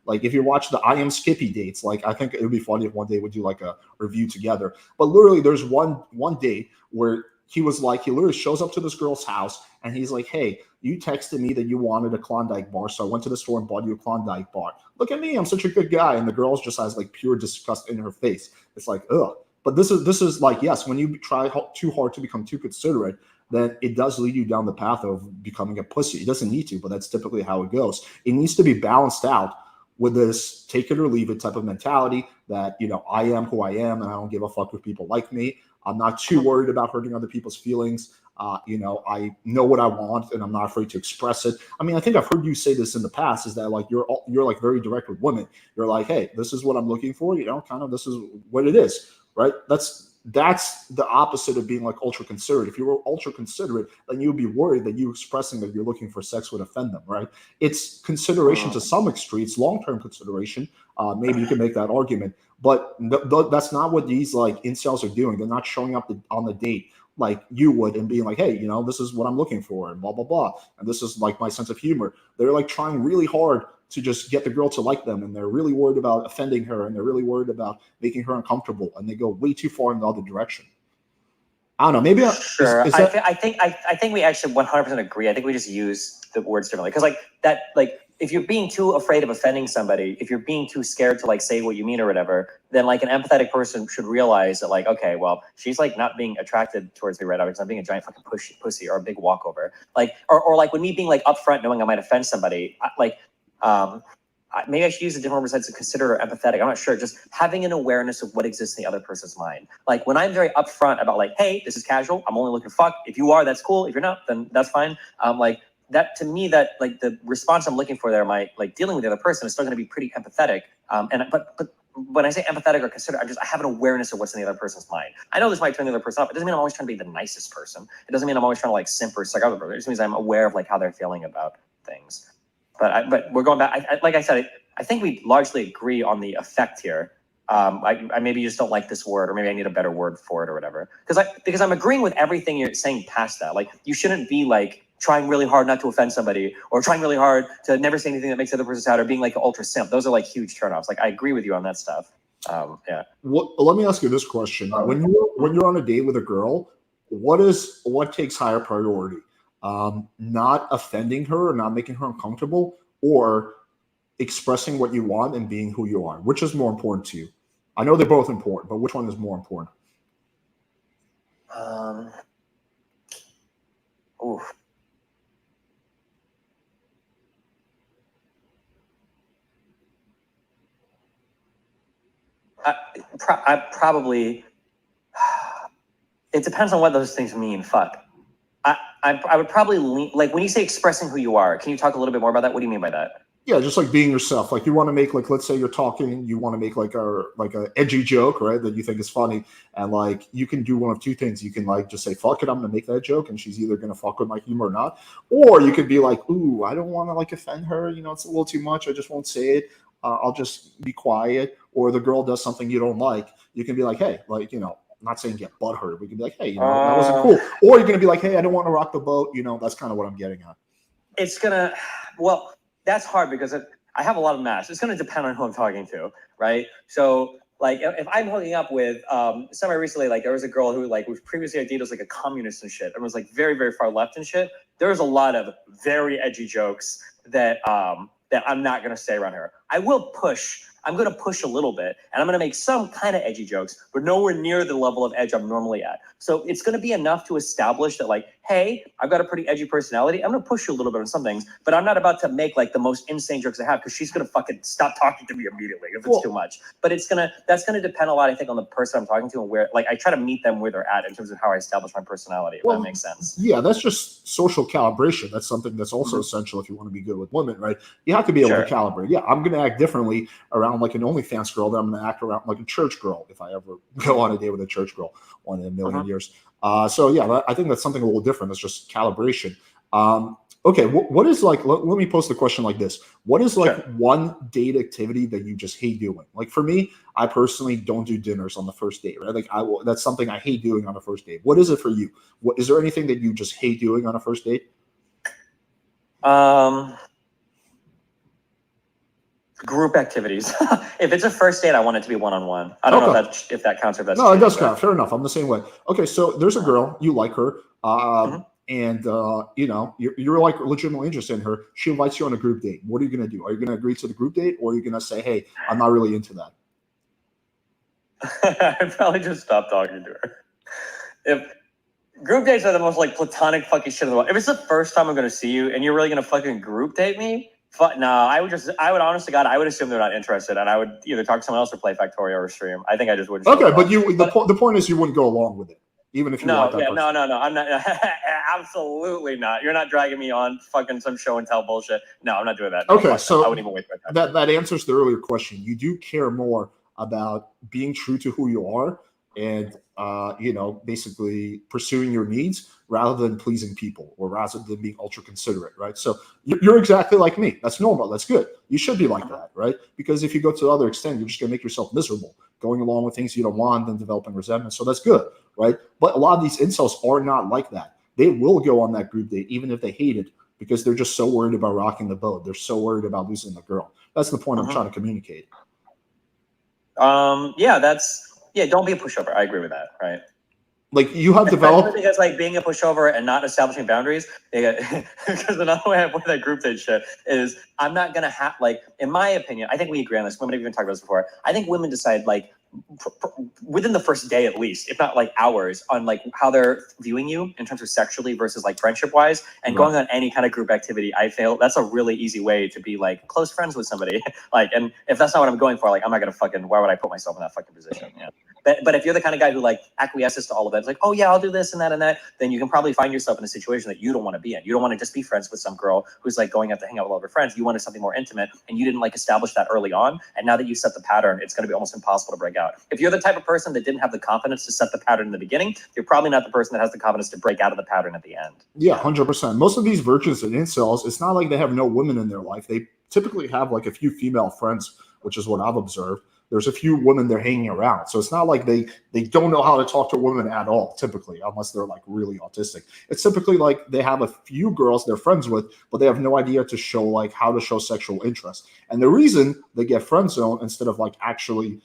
if you watch the I Am Skippy dates, I think it would be funny if one day we do a review together. But literally, there's one date where he was he literally shows up to this girl's house and he's hey, you texted me that you wanted a Klondike bar, so I went to the store and bought you a Klondike bar. Look at me, I'm such a good guy. And the girl just has pure disgust in her face. It's ugh. But this is yes, when you try too hard to become too considerate, then it does lead you down the path of becoming a pussy. It doesn't need to, but that's typically how it goes. It needs to be balanced out with this take it or leave it type of mentality that, I am who I am and I don't give a fuck if people like me. I'm not too worried about hurting other people's feelings. I know what I want and I'm not afraid to express it. I mean, I think I've heard you say this in the past, is that like you're like very direct with women. You're like, hey, this is what I'm looking for, kind of this is what it is, right? That's the opposite of being like ultra considerate. If you were ultra considerate, then you would be worried that you expressing that you're looking for sex would offend them, right? It's consideration to some extreme. It's long-term consideration. Maybe you can make that argument, but that's not what these like incels are doing. They're not showing up on the date like you would and being like, hey, this is what I'm looking for and blah, blah, blah. And this is like my sense of humor. They're like trying really hard to just get the girl to like them. And they're really worried about offending her. And they're really worried about making her uncomfortable. And they go way too far in the other direction. I don't know. Maybe sure. I think we actually 100% agree. I think we just use the words differently. Because if you're being too afraid of offending somebody, if you're being too scared to like say what you mean or whatever, then like an empathetic person should realize that like, okay, well, she's like not being attracted towards me right now because I'm being a giant fucking pussy or a big walkover. Like, or like with me being like upfront knowing I might offend somebody, maybe I should use a different word besides considerate or empathetic. I'm not sure. Just having an awareness of what exists in the other person's mind. Like when I'm very upfront about like, hey, this is casual. I'm only looking to fuck. If you are, that's cool. If you're not, then that's fine. That to me, that like the response I'm looking for there, my like dealing with the other person is still going to be pretty empathetic. But when I say empathetic or considerate, I have an awareness of what's in the other person's mind. I know this might turn the other person off. It doesn't mean I'm always trying to be the nicest person. It doesn't mean I'm always trying to like simp or suck out the person. It just means I'm aware of like how they're feeling about things. But we're going back. Like I said, I think we largely agree on the effect here. I maybe just don't like this word, or maybe I need a better word for it or whatever. Because I'm agreeing with everything you're saying past that. Like you shouldn't be like trying really hard not to offend somebody, or trying really hard to never say anything that makes the other person sad, or being like an ultra simp. Those are like huge turnoffs. Like I agree with you on that stuff. Yeah. Let me ask you this question: when you're on a date with a girl, what takes higher priority? Not offending her or not making her uncomfortable, or expressing what you want and being who you are? Which is more important to you? I know they're both important, but which one is more important? I probably, it depends on what those things mean. Fuck. I would probably lean, like when you say expressing who you are, can you talk a little bit more about that? What do you mean by that? Yeah, just like being yourself. Like you want to make like, let's say you're talking, you want to make like a edgy joke, right? That you think is funny, and like you can do one of two things. You can like just say fuck it, I'm gonna make that joke, and she's either gonna fuck with my humor or not, or you could be like, ooh, I don't want to like offend her. It's a little too much. I just won't say it. I'll just be quiet. Or the girl does something you don't like, you can be like, hey, like I'm not saying get butthurt. We can be like, hey, that wasn't cool. Or you're gonna be like, hey, I don't want to rock the boat. That's kind of what I'm getting at. It's gonna, well, that's hard because I have a lot of mass. It's going to depend on who I'm talking to, right? So, like, if I'm hooking up with somebody recently, like, there was a girl who, like, was previously I dated was like a communist and shit, and was like very, very far left and shit. There was a lot of very edgy jokes that that I'm not going to say around her. I will push. I'm going to push a little bit, and I'm going to make some kind of edgy jokes, but nowhere near the level of edge I'm normally at. So it's going to be enough to establish that, like, hey, I've got a pretty edgy personality. I'm going to push you a little bit on some things, but I'm not about to make like the most insane jokes I have, because she's going to fucking stop talking to me immediately if it's too much. But that's going to depend a lot, I think, on the person I'm talking to and where, like, I try to meet them where they're at in terms of how I establish my personality, if that makes sense. Yeah, that's just social calibration. That's something that's also essential if you want to be good with women, right? You have to be able to calibrate. Yeah, I'm going to act differently around like an OnlyFans girl than I'm going to act around like a church girl if I ever go on a date with a church girl one in a million years. So yeah, I think that's something a little different. It's just calibration. Okay, what is like? Let me pose the question like this: what is like one date activity that you just hate doing? Like for me, I personally don't do dinners on the first date, right? Like that's something I hate doing on a first date. What is it for you? Is there anything that you just hate doing on a first date? Group activities. If it's a first date, I want it to be one-on-one. I don't know if that counts or if that's no, it does count. Fair enough. I'm the same way. Okay, so there's a girl, you like her, and you're like legitimately interested in her. She invites you on a group date. What are you gonna do? Are you gonna agree to the group date, or are you gonna say, hey, I'm not really into that? I'd probably just stop talking to her. If group dates are the most like platonic fucking shit in the world. If it's the first time I'm gonna see you and you're really gonna fucking group date me, No, I would honest to God, I would assume they're not interested, and I would either talk to someone else or play Factorio or stream. I think I just wouldn't. Okay, but the point is you wouldn't go along with it, even if you like that person. No, I'm not. Absolutely not. You're not dragging me on fucking some show and tell bullshit. No, I'm not doing that. No, okay, so I wouldn't even wait for that. That answers the earlier question. You do care more about being true to who you are and basically pursuing your needs rather than pleasing people or rather than being ultra considerate, right? So you're exactly like me. That's normal. That's good. You should be like that, right? Because if you go to the other extent, you're just going to make yourself miserable, going along with things you don't want and developing resentment. So that's good, right? But a lot of these incels are not like that. They will go on that group date even if they hate it because they're just so worried about rocking the boat. They're so worried about losing the girl. That's the point I'm trying to communicate. Don't be a pushover. I agree with that, right? Like you have developed because like being a pushover and not establishing boundaries. Because another way I put that group date shit is I'm not gonna have in my opinion. I think we agree on this. Women have even talked about this before. I think women decide within the first day at least, if not hours, on how they're viewing you in terms of sexually versus friendship wise, and going on any kind of group activity. I feel that's a really easy way to be close friends with somebody. And if that's not what I'm going for, I'm not gonna why would I put myself in that fucking position? Yeah. But if you're the kind of guy who acquiesces to all of it, it's oh yeah, I'll do this and that, then you can probably find yourself in a situation that you don't want to be in. You don't want to just be friends with some girl who's going out to hang out with all of her friends. You wanted something more intimate, and you didn't establish that early on. And now that you set the pattern, it's going to be almost impossible to break out. If you're the type of person that didn't have the confidence to set the pattern in the beginning, you're probably not the person that has the confidence to break out of the pattern at the end. Yeah, 100%. Most of these virgins and incels, it's not like they have no women in their life. They typically have a few female friends, which is what I've observed. There's a few women they're hanging around. So it's not like they don't know how to talk to women at all, typically, unless they're really autistic. It's typically they have a few girls they're friends with, but they have no idea to show how to show sexual interest. And the reason they get friend zoned instead of actually,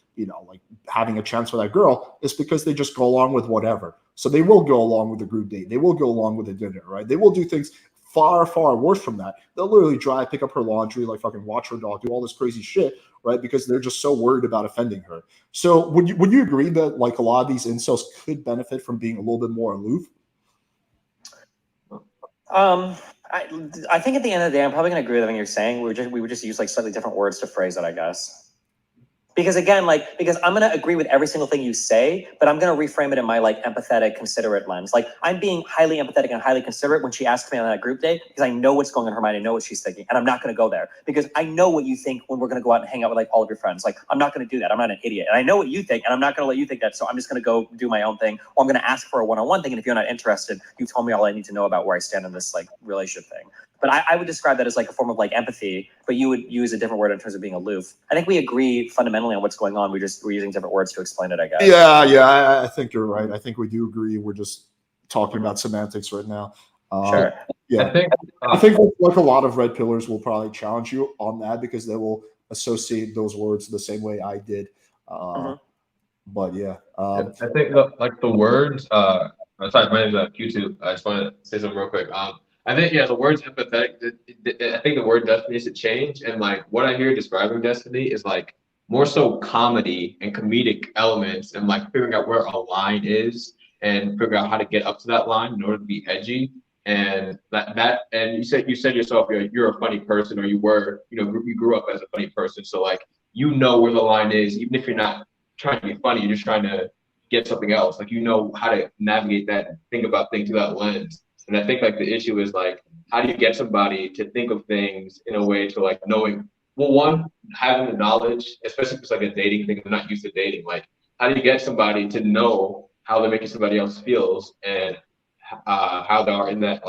having a chance with that girl is because they just go along with whatever. So they will go along with the group date. They will go along with the dinner, right? They will do things far, far worse from that. They'll literally drive, pick up her laundry, fucking watch her dog, do all this crazy shit, right? Because they're just so worried about offending her. So would you agree that a lot of these incels could benefit from being a little bit more aloof? I think at the end of the day, I'm probably going to agree with everything you're saying. We would just use slightly different words to phrase it, I guess. Because again, because I'm going to agree with every single thing you say, but I'm going to reframe it in my empathetic, considerate lens. I'm being highly empathetic and highly considerate when she asks me on that group date because I know what's going on in her mind. I know what she's thinking, and I'm not going to go there because I know what you think when we're going to go out and hang out with all of your friends. I'm not going to do that. I'm not an idiot, and I know what you think, and I'm not going to let you think that. So I'm just going to go do my own thing, or I'm going to ask for a one-on-one thing. And if you're not interested, you told me all I need to know about where I stand in this relationship thing. But I would describe that as a form of empathy, but you would use a different word in terms of being aloof. I think we agree fundamentally on what's going on. We're using different words to explain it, I guess. Yeah, I think you're right. I think we do agree. We're just talking about semantics right now. Sure. Yeah, I think a lot of red pillars will probably challenge you on that because they will associate those words the same way I did. But yeah, I think the words. Sorry, my name is Q2. I just want to say something real quick. I think the word's empathetic. I think the word definitely needs to change. And what I hear describing Destiny is more so comedy and comedic elements and figuring out where a line is and figuring out how to get up to that line in order to be edgy. And and you said yourself you're a funny person, or you grew up as a funny person. So where the line is, even if you're not trying to be funny, you're just trying to get something else. How to navigate that and think about things through that lens. And I think the issue is how do you get somebody to think of things in a way to knowing, well, one, having the knowledge, especially if it's a dating thing, I'm not used to dating. How do you get somebody to know how they're making somebody else feels and how they are in that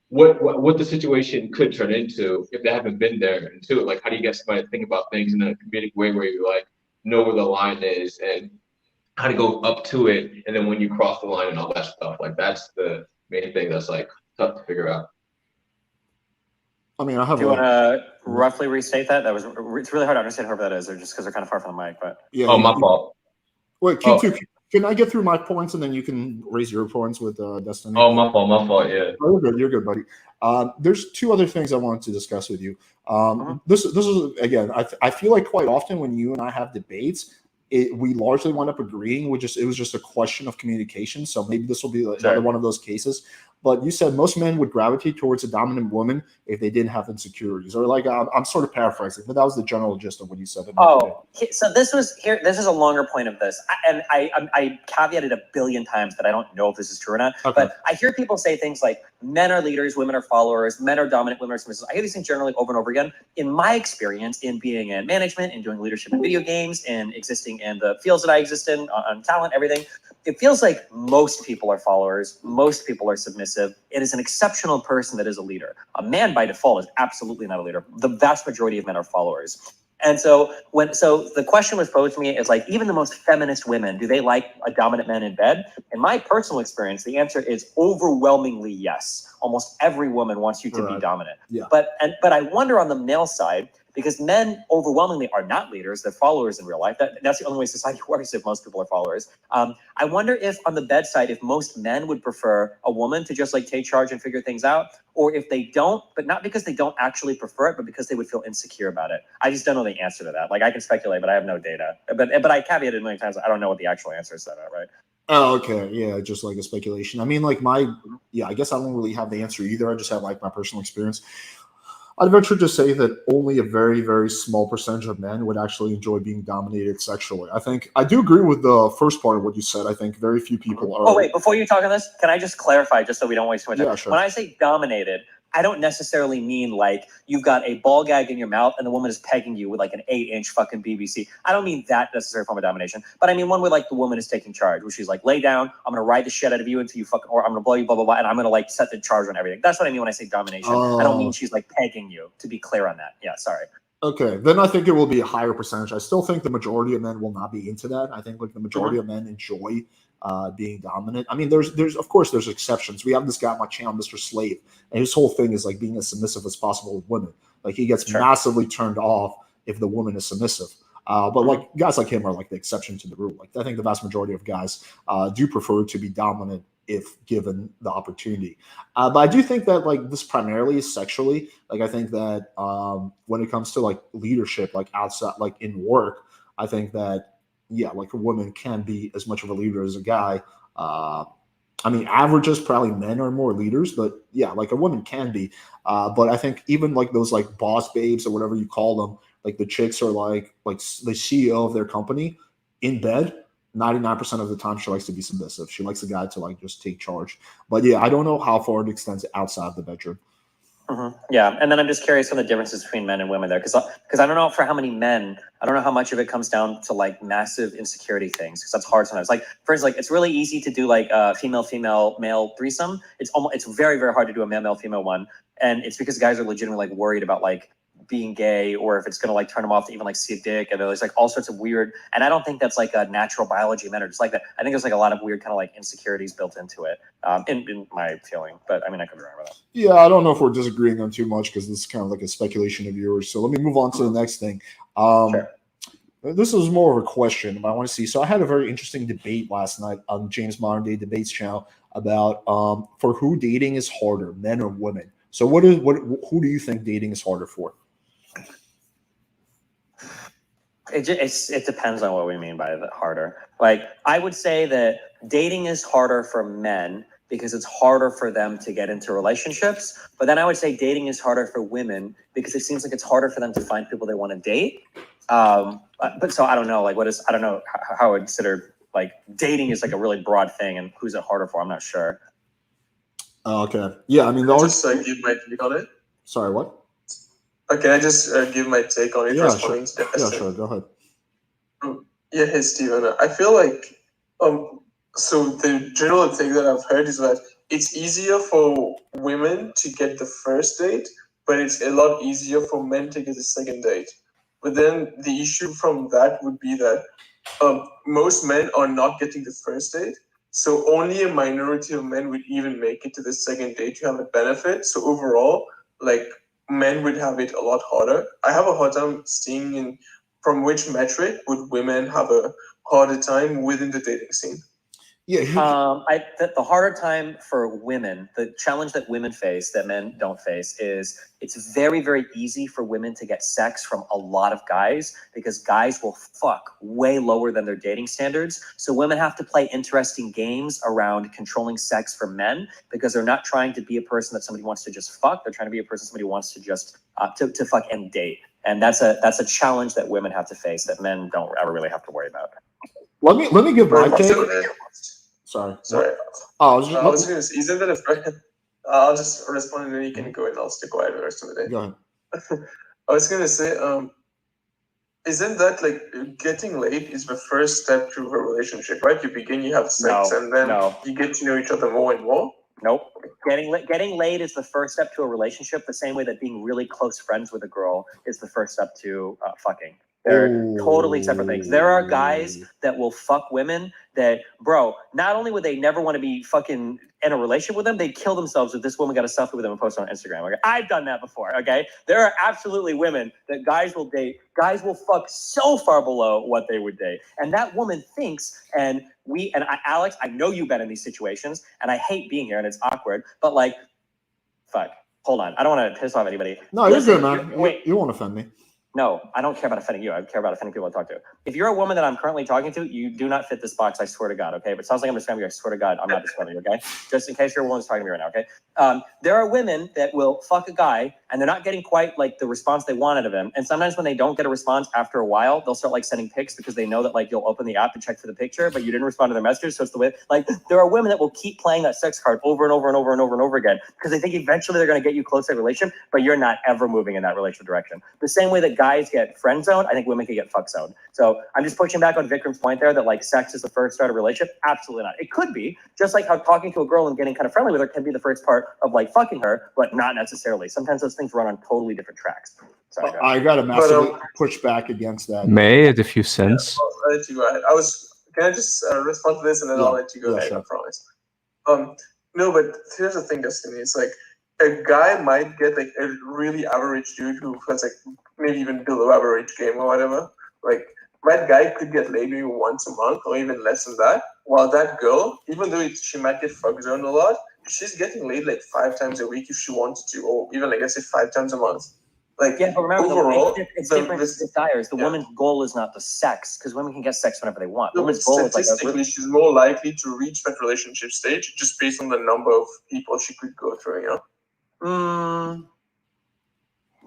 what the situation could turn into if they haven't been there. And two, how do you get somebody to think about things in a comedic way where you know where the line is and how to go up to it, and then when you cross the line and all that stuff, that's the main thing that's tough to figure out. I mean, I have. Do you want to roughly restate that? It's really hard to understand whoever that is, or just because they're kind of far from the mic. But yeah. Oh, my fault. Wait, Q2, can I get through my points and then you can raise your points with Destiny? Oh, my fault. Yeah. Oh, you're good, buddy. There's two other things I wanted to discuss with you. This is again, I feel quite often when you and I have debates, we largely wind up agreeing. It was just a question of communication. So maybe this will be another one of those cases. but you said most men would gravitate towards a dominant woman if they didn't have insecurities, or like I'm sort of paraphrasing, but that was the general gist of what you said. So this was here. This is a longer point of this, and I caveated a billion times that I don't know if this is true or not. Okay. But I hear people say things like men are leaders, women are followers, men are dominant, women are submissive. I hear these things generally over and over again. In my experience, in being in management, in doing leadership in video games, in existing in the fields that I exist in, on talent, everything, it feels like most people are followers, most people are submissive. It is an exceptional person that is a leader. A man by default is absolutely not a leader. The vast majority of men are followers. And so the question was posed to me is like, even the most feminist women, do they like a dominant man in bed? In my personal experience, the answer is overwhelmingly yes. Almost every woman wants you to be dominant. Yeah. But I wonder on the male side, because men overwhelmingly are not leaders, they're followers in real life. That's the only way society works, if most people are followers. I wonder if on the bedside, if most men would prefer a woman to just like take charge and figure things out, or if they don't, but not because they don't actually prefer it, but because they would feel insecure about it. I just don't know the answer to that. Like I can speculate, but I have no data. But I caveated a million times. I don't know what the actual answer is to that, right? Oh, okay. Yeah, just like a speculation. I mean, like I guess I don't really have the answer either. I just have like my personal experience. I'd venture to say that only a very, very small percentage of men would actually enjoy being dominated sexually. I do agree with the first part of what you said. I think very few people are. Oh, wait, before you talk on this, can I just clarify just so we don't waste too much time? Yeah, sure. When I say dominated, I don't necessarily mean like you've got a ball gag in your mouth and the woman is pegging you with like an 8-inch fucking BBC. I don't mean that necessary form of domination, but I mean one where like the woman is taking charge, where she's like, lay down, I'm gonna ride the shit out of you until you fucking, or I'm gonna blow you, blah, blah, blah, and I'm gonna like set the charge on everything. That's what I mean when I say domination. I don't mean she's like pegging you, to be clear on that. Yeah, sorry. Okay, then I think it will be a higher percentage. I still think the majority of men will not be into that. I think like the majority of men enjoy being dominant. I mean, there's of course there's exceptions. We have this guy on my channel, Mr. Slave, and his whole thing is like being as submissive as possible with women. Like he gets massively turned off if the woman is submissive. But like guys like him are like the exception to the rule. Like I think the vast majority of guys do prefer to be dominant if given the opportunity. But I do think that like this primarily is sexually. Like I think that when it comes to like leadership, like outside, like in work, I think that like a woman can be as much of a leader as a guy. I mean, averages probably men are more leaders, but yeah, like a woman can be. But I think even like those like boss babes or whatever you call them, like the chicks are like the CEO of their company in bed. 99% of the time, she likes to be submissive. She likes the guy to like just take charge. But yeah, I don't know how far it extends outside the bedroom. Yeah, and then I'm just curious on the differences between men and women there, because I don't know for how many men, I don't know how much of it comes down to like massive insecurity things, because that's hard sometimes. Like for instance, like it's really easy to do like female male threesome. It's very, very hard to do a male female one, and it's because guys are legitimately like worried about like being gay, or if it's gonna like turn them off to even like see a dick, and there's like all sorts of weird, and I don't think that's like a natural biology men are just like that. I think there's like a lot of weird kind of like insecurities built into it, in my feeling, but I mean I could be wrong with that. Yeah, I don't know if we're disagreeing on too much because this is kind of like a speculation of yours. So let me move on to the next thing. Sure. This is more of a question I want to see. So I had a very interesting debate last night on James Modern Day Debates channel about for who dating is harder, men or women. So who do you think dating is harder for? It depends on what we mean by the harder. Like I would say that dating is harder for men because it's harder for them to get into relationships. But then I would say dating is harder for women because it seems like it's harder for them to find people they want to date. But so I don't know, like I don't know how I would consider like dating is like a really broad thing, and who's it harder for? I'm not sure. Okay. Yeah, I mean, just give my take on it. Sorry, what? Can I just give my take on it? Yeah, sure. Yeah, sure. Go ahead. Yeah, hey, Steven. I feel like so the general thing that I've heard is that it's easier for women to get the first date, but it's a lot easier for men to get the second date. But then the issue from that would be that most men are not getting the first date. So only a minority of men would even make it to the second date to have a benefit. So overall, like men would have it a lot harder. I have a hard time seeing from which metric would women have a harder time within the dating scene. The harder time for women, the challenge that women face that men don't face is it's very, very easy for women to get sex from a lot of guys because guys will fuck way lower than their dating standards. So women have to play interesting games around controlling sex for men because they're not trying to be a person that somebody wants to just fuck. They're trying to be a person somebody wants to just to fuck and date. And that's a challenge that women have to face that men don't ever really have to worry about. Let me give my take. Sorry. I was going to say, isn't that a friend? I'll just respond and then you can go and I'll stay quiet the rest of the day. Go ahead. I was going to say, isn't that like getting laid is the first step to a relationship, right? You begin, you have sex, and then you get to know each other more and more. Nope. Getting laid is the first step to a relationship, the same way that being really close friends with a girl is the first step to fucking. They're totally separate things. There are guys that will fuck women that, bro, not only would they never want to be fucking in a relationship with them, they'd kill themselves if this woman got a selfie with them and post it on Instagram. Okay? I've done that before, okay? There are absolutely women that guys will date. Guys will fuck so far below what they would date. And that woman thinks, Alex, I know you've been in these situations, and I hate being here, and it's awkward, but like, fuck, hold on. I don't want to piss off anybody. No, you're good, man. You won't offend me. No, I don't care about offending you. I care about offending people I talk to. If you're a woman that I'm currently talking to, you do not fit this box, I swear to God, okay? But it sounds like I'm describing you. I swear to God, I'm not describing you, okay? Just in case you're a woman who's talking to me right now, okay? There are women that will fuck a guy, and they're not getting quite, like, the response they wanted of him. And sometimes when they don't get a response after a while, they'll start, like, sending pics because they know that, like, you'll open the app to check for the picture, but you didn't respond to their messages, so it's the way... Like, there are women that will keep playing that sex card over and over and over and over and over again because they think eventually they're going to get you close to a relationship, but you're not ever moving in that relationship direction. The same way that guys get friend zone, I think women can get fuck zone. So I'm just pushing back on Vikram's point there that like sex is the first start of a relationship. Absolutely not. It could be, just like how talking to a girl and getting kind of friendly with her can be the first part of like fucking her, but not necessarily. Sometimes those things run on totally different tracks. Sorry, I got to massively push back against that. May it a few cents. I'll let you go ahead. Can I just respond to this and then I'll let you go ahead, sure. I promise. No, but here's the thing, Destiny. It's like a guy might get like a really average dude who has like maybe even below average game or whatever. Like that guy could get laid maybe once a month or even less than that. While that girl, even though she might get fuck zoned a lot, she's getting laid like 5 times a week if she wanted to, or even like I said 5 times a month. Like yeah, but remember, overall, it's different desires. The woman's goal is not the sex, because women can get sex whenever they want. The woman's goal is like she's more likely to reach that relationship stage just based on the number of people she could go through, you know?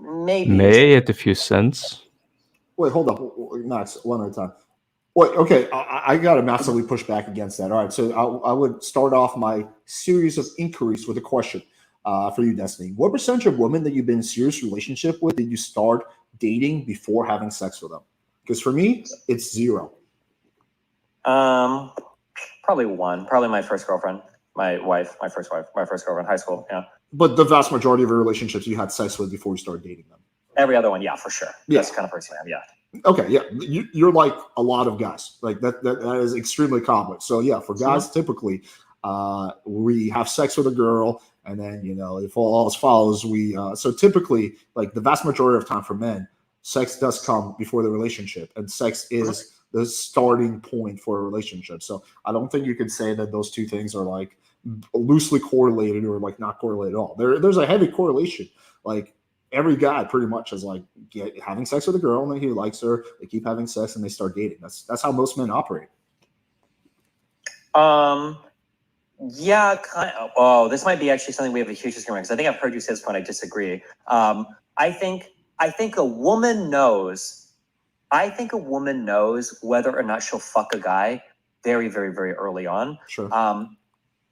Maybe. May at a few cents. Wait, hold up, Max, one at a time. Wait, okay, I got to massively push back against that. All right, so I would start off my series of inquiries with a question for you, Destiny. What percentage of women that you've been in a serious relationship with did you start dating before having sex with them? Because for me, it's 0. Probably 1. Probably my first girlfriend, my first girlfriend, high school. Yeah. But the vast majority of your relationships you had sex with before you started dating them. Every other one, yeah, for sure. Yeah. That's the kind of person I am. Yeah. Okay, yeah, you're like a lot of guys. Like that is extremely common. So yeah, for guys, typically, we have sex with a girl, and then if all else follows, we. So typically, like the vast majority of time for men, sex does come before the relationship, and sex is the starting point for a relationship. So I don't think you can say that those two things are like loosely correlated or like not correlated at all. There's a heavy correlation. Like every guy pretty much is like having sex with a girl, and then he likes her. They keep having sex, and they start dating. That's how most men operate. Yeah, kind of. Oh, this might be actually something we have a huge disagreement, because I think I've heard you say this point. I disagree. I think a woman knows. I think a woman knows whether or not she'll fuck a guy very, very, very early on. Sure.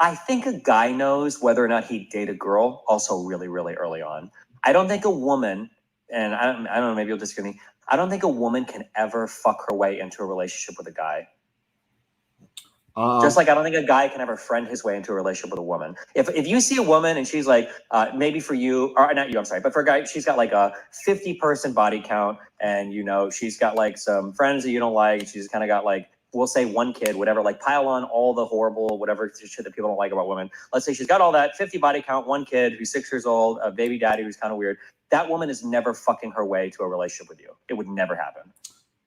I think a guy knows whether or not he'd date a girl also really, really early on. I don't think a woman, and I don't know, maybe you'll disagree with me. I don't think a woman can ever fuck her way into a relationship with a guy. Just like I don't think a guy can ever friend his way into a relationship with a woman. If you see a woman and she's like, maybe for you, or not you, I'm sorry, but for a guy, she's got like a 50-person body count, and she's got like some friends that you don't like. She's kind of got like, we'll say 1 kid, whatever, like pile on all the horrible, whatever shit that people don't like about women. Let's say she's got all that, 50 body count, 1 kid who's 6 years old, a baby daddy who's kind of weird. That woman is never fucking her way to a relationship with you. It would never happen.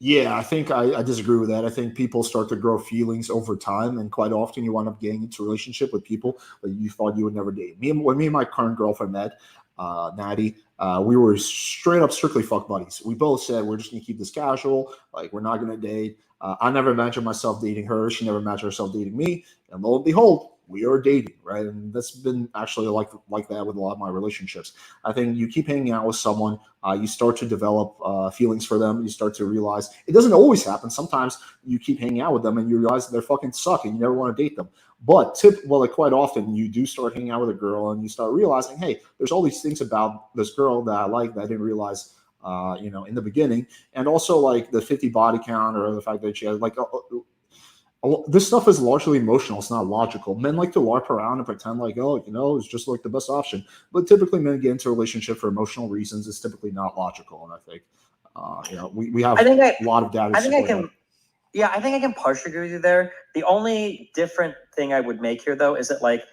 Yeah, I think I disagree with that. I think people start to grow feelings over time, and quite often you wind up getting into a relationship with people that you thought you would never date. When me and my current girlfriend met, Natty, we were straight up strictly fuck buddies. We both said we're just gonna keep this casual, like we're not gonna date. I never imagined myself dating her. She never imagined herself dating me, and lo and behold, we are dating, right? And that's been actually like that with a lot of my relationships. I think you keep hanging out with someone, you start to develop feelings for them. You start to realize it doesn't always happen. Sometimes you keep hanging out with them and you realize they're fucking suck and you never want to date them. But like quite often you do start hanging out with a girl and you start realizing, hey, there's all these things about this girl that I like that I didn't realize, in the beginning. And also like the 50 body count or the fact that she has like this stuff is largely emotional. It's not logical. Men like to LARP around and pretend like, oh, it's just like the best option. But typically, men get into a relationship for emotional reasons. It's typically not logical. And I think, we have a lot of data. I think I can. Yeah, I think I can partially agree with you there. The only different thing I would make here, though, is that like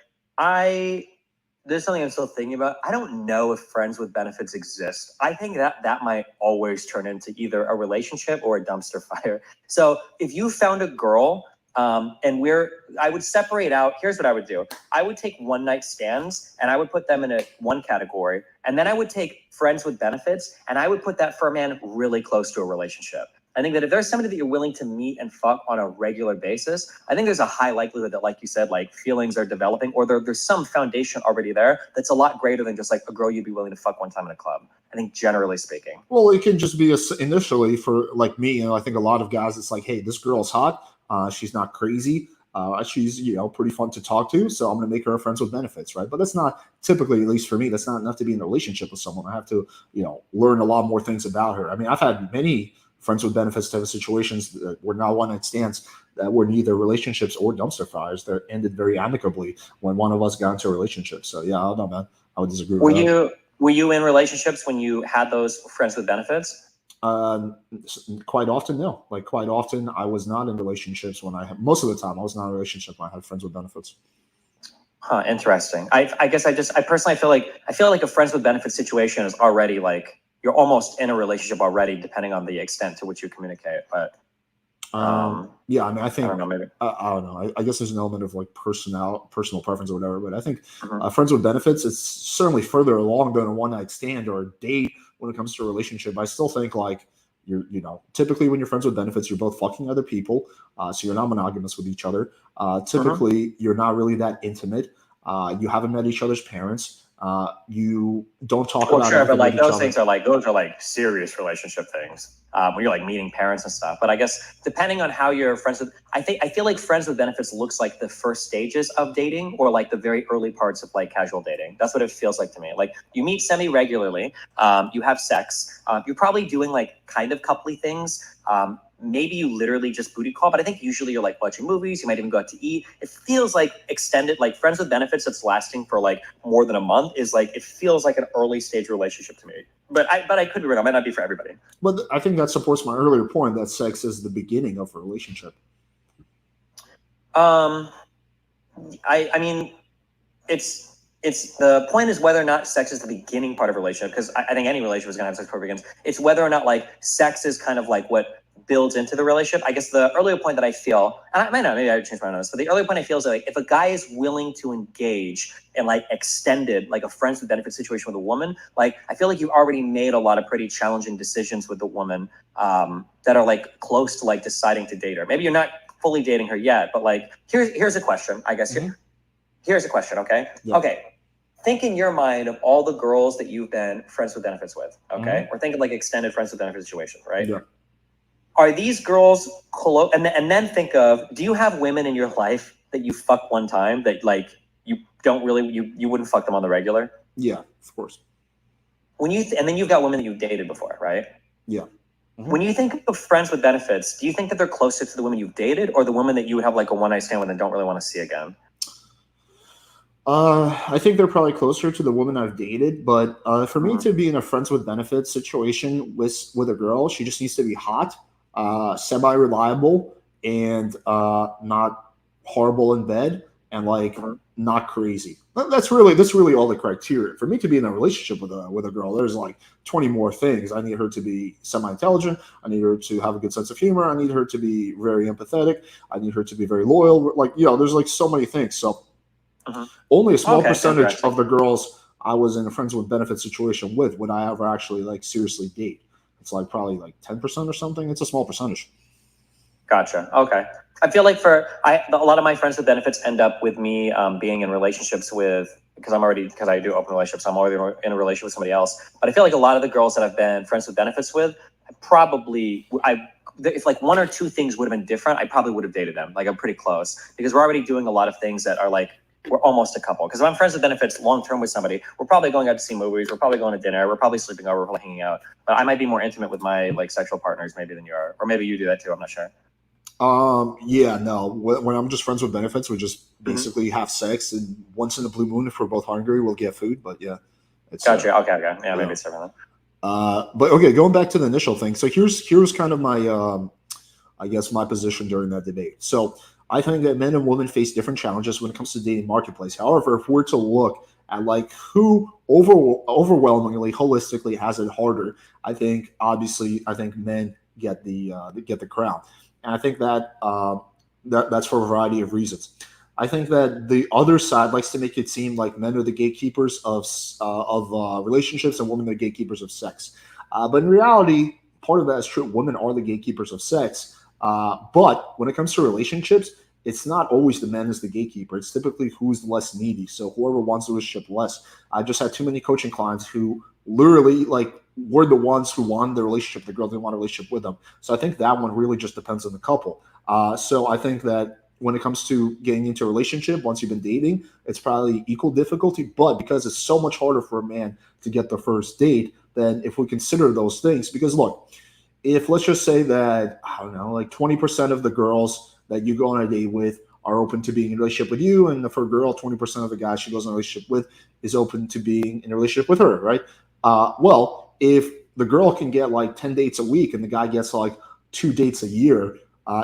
there's something I'm still thinking about. I don't know if friends with benefits exist. I think that might always turn into either a relationship or a dumpster fire. So if you found a girl. I would separate out. Here's what I would do. I would take one night stands and I would put them in one category. And then I would take friends with benefits and I would put that for a man really close to a relationship. I think that if there's somebody that you're willing to meet and fuck on a regular basis, I think there's a high likelihood that, like you said, like feelings are developing or there's some foundation already there that's a lot greater than just like a girl you'd be willing to fuck one time in a club. I think generally speaking. Well, it can just be initially for like me, I think a lot of guys, it's like, hey, this girl's hot. She's not crazy. She's pretty fun to talk to, so I'm going to make her friends with benefits, right? But that's not typically, at least for me, that's not enough to be in a relationship with someone. I have to learn a lot more things about her. I mean, I've had many friends with benefits type of situations that were not one night stands that were neither relationships or dumpster fires that ended very amicably when one of us got into a relationship. So yeah, I don't know, man. I would disagree with that. Were you in relationships when you had those friends with benefits? Quite often, no. Like quite often, I was not in relationships when most of the time I was not in a relationship when I had friends with benefits. Huh, interesting. I guess I personally feel like a friends with benefits situation is already like you're almost in a relationship already, depending on the extent to which you communicate. But yeah, I mean, I think I don't know, maybe I don't know. I guess there's an element of like personal preference or whatever. But I think friends with benefits, it's certainly further along than a one night stand or a date when it comes to a relationship. I still think like typically when you're friends with benefits, you're both fucking other people, so you're not monogamous with each other. Typically, you're not really that intimate. You haven't met each other's parents. You don't talk about. Sure, but like those things are like serious relationship things. When you're like meeting parents and stuff. But I guess depending on how you're friends with, I feel like friends with benefits looks like the first stages of dating or like the very early parts of like casual dating. That's what it feels like to me. Like you meet semi-regularly, you have sex, you're probably doing like kind of coupley things. Maybe you literally just booty call, but I think usually you're like watching movies. You might even go out to eat. It feels like extended, like friends with benefits that's lasting for like more than a month is like, it feels like an early stage relationship to me. But I could be wrong. It might not be for everybody. But I think that supports my earlier point that sex is the beginning of a relationship. I mean, it's the point is whether or not sex is the beginning part of a relationship, because I think any relationship is going to have sex before it begins. It's whether or not like sex is kind of like what builds into the relationship. I guess the earlier point that I feel, and I might not, maybe I would change my notes, but the earlier point I feel is that like if a guy is willing to engage in like extended, like a friends with benefit situation with a woman, like I feel like you've already made a lot of pretty challenging decisions with the woman that are like close to like deciding to date her. Maybe you're not fully dating her yet, but like here's a question, I guess. Here's a question, okay? Yeah. Okay. Think in your mind of all the girls that you've been friends with benefits with, okay? Or think of like extended friends with benefits situation, right? Yeah. Are these girls and then think of, do you have women in your life that you fuck one time that like you don't really you wouldn't fuck them on the regular? Yeah, of course. And then you've got women that you've dated before, right? Yeah. When you think of friends with benefits, do you think that they're closer to the women you've dated or the women that you would have like a one night stand with and don't really want to see again? I think they're probably closer to the woman I've dated, but for me to be in a friends with benefits situation with a girl, she just needs to be hot, semi-reliable, and not horrible in bed, and like not crazy. That's really all the criteria for me to be in a relationship with a girl. There's like 20 more things. I need her to be semi-intelligent. I need her to have a good sense of humor. I need her to be very empathetic. I need her to be very loyal. Like, there's like so many things. So only a small percentage of the girls I was in a friends with benefits situation with would I ever actually like seriously date. It's like probably like 10% or something. It's a small percentage. Gotcha. Okay. I feel like a lot of my friends with benefits end up with me being in relationships with, because I do open relationships, I'm already in a relationship with somebody else. But I feel like a lot of the girls that I've been friends with benefits with, if like one or two things would have been different, I probably would have dated them. Like I'm pretty close because we're already doing a lot of things that are like, we're almost a couple. Because if I'm friends with benefits long-term with somebody, we're probably going out to see movies, we're probably going to dinner, we're probably sleeping over, we're probably hanging out. But I might be more intimate with my like sexual partners maybe than you are. Or maybe you do that too, I'm not sure. Yeah, no. When I'm just friends with benefits, we just basically have sex, and once in a blue moon, if we're both hungry, we'll get food. But yeah, it's gotcha. Okay. Yeah, maybe it's different. But okay, going back to the initial thing. So here's kind of my, I guess my position during that debate. So I think that men and women face different challenges when it comes to dating marketplace. However, if we're to look at like who overwhelmingly, holistically has it harder, I think men get the crown. And I think that that's for a variety of reasons. I think that the other side likes to make it seem like men are the gatekeepers of relationships and women are the gatekeepers of sex. But in reality, part of that is true. Women are the gatekeepers of sex. But when it comes to relationships, it's not always the man is the gatekeeper. It's typically who's less needy. So whoever wants the relationship less. I just had too many coaching clients who literally like were the ones who wanted the relationship. The girl didn't want a relationship with them. So I think that one really just depends on the couple. So I think that when it comes to getting into a relationship, once you've been dating, it's probably equal difficulty. But because it's so much harder for a man to get the first date, then if we consider those things, because look, if let's just say that, I don't know, like 20% of the girls that you go on a date with are open to being in a relationship with you, and for a girl, 20% of the guys she goes in a relationship with is open to being in a relationship with her, right? Well, if the girl can get like 10 dates a week and the guy gets like 2 dates a year,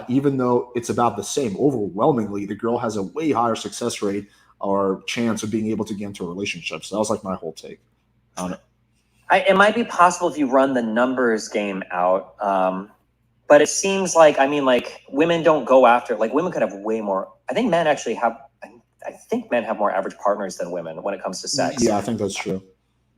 even though it's about the same, overwhelmingly, the girl has a way higher success rate or chance of being able to get into a relationship. So that was like my whole take on it. It might be possible if you run the numbers game out. But it seems like, like women don't go after, like women could have way more. I think men actually have, I think men have more average partners than women when it comes to sex. Yeah, I think that's true.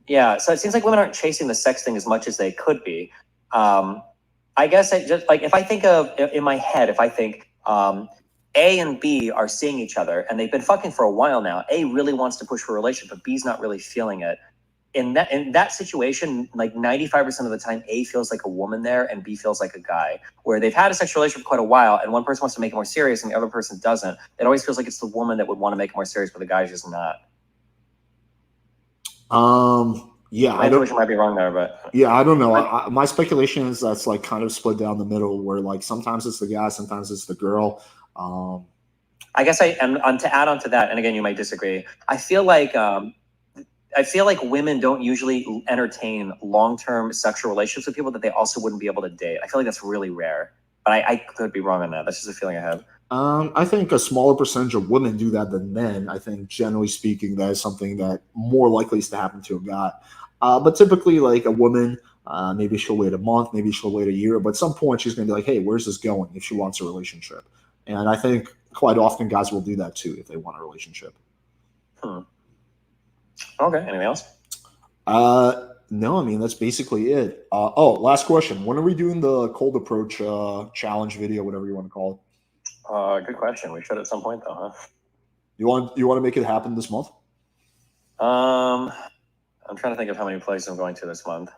Yeah. So it seems like women aren't chasing the sex thing as much as they could be. I guess I just like, if I think of in my head, if I think, A and B are seeing each other and they've been fucking for a while now. A really wants to push for a relationship, but B's not really feeling it. In that situation, like 95% of the time, A feels like a woman there and B feels like a guy. Where they've had a sexual relationship for quite a while and one person wants to make it more serious and the other person doesn't. It always feels like it's the woman that would want to make it more serious, but the guy's just not. Yeah, my intuition might be wrong there, but yeah, I don't know. My speculation is that's like kind of split down the middle, where like sometimes it's the guy, sometimes it's the girl. I guess to add on to that, and again, you might disagree. I feel like women don't usually entertain long-term sexual relationships with people that they also wouldn't be able to date. I feel like that's really rare, but I could be wrong on that. That's just a feeling I have. I think a smaller percentage of women do that than men. I think generally speaking, that is something that more likely is to happen to a guy. But typically, like a woman, maybe she'll wait a month, maybe she'll wait a year, but at some point she's going to be like, hey, where's this going if she wants a relationship? And I think quite often guys will do that too if they want a relationship. Okay, anything else? No, I mean, that's basically it. Last question. When are we doing the cold approach challenge video, whatever you want to call it? Good question. We should at some point, though, huh? You want to make it happen this month? I'm trying to think of how many places I'm going to this month.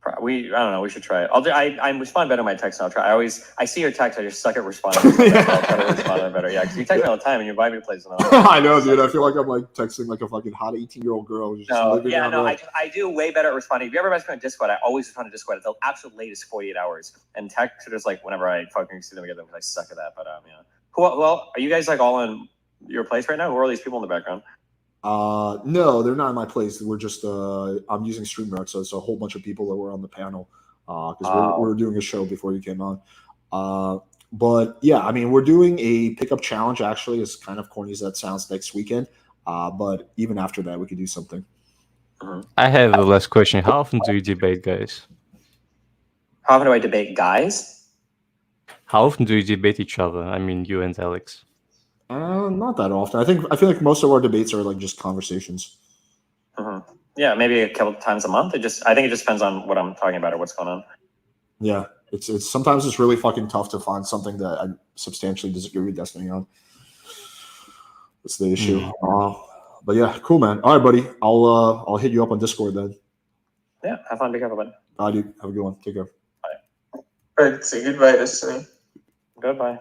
I don't know. We should try it. I respond better to my text. I'll try. I see your text. I just suck at responding. I'll try to respond better. Yeah, because you text me all the time and you invite me to places. I know, dude. I feel like I'm like texting like a fucking hot 18-year-old girl. I do way better at responding. If you ever message me on Discord, I always respond to Discord at the absolute latest 48 hours. And text are just like whenever I fucking see them again because I suck at that. But yeah. Well, are you guys like all in your place right now? Who are these people in the background? No, they're not in my place. We're just I'm using StreamYard, so it's a whole bunch of people that were on the panel because we're doing a show before you came on. But yeah, I mean, we're doing a pickup challenge. Actually, as kind of corny as that sounds, next weekend. But even after that, we could do something. I have the last question. How often do you debate, guys? How often do I debate guys? How often do you debate each other? I mean, you and Alex. Not that often. I feel like most of our debates are like just conversations. Yeah, maybe a couple times a month. I think it just depends on what I'm talking about or what's going on. Yeah, it's sometimes it's really fucking tough to find something that I substantially disagree with Destiny on. That's the issue. But yeah, cool, man. All right, buddy. I'll hit you up on Discord then. Yeah, have fun. Be careful, bud. Bye, dude. Have a good one. Take care. All right, say goodbye, Destiny. Goodbye.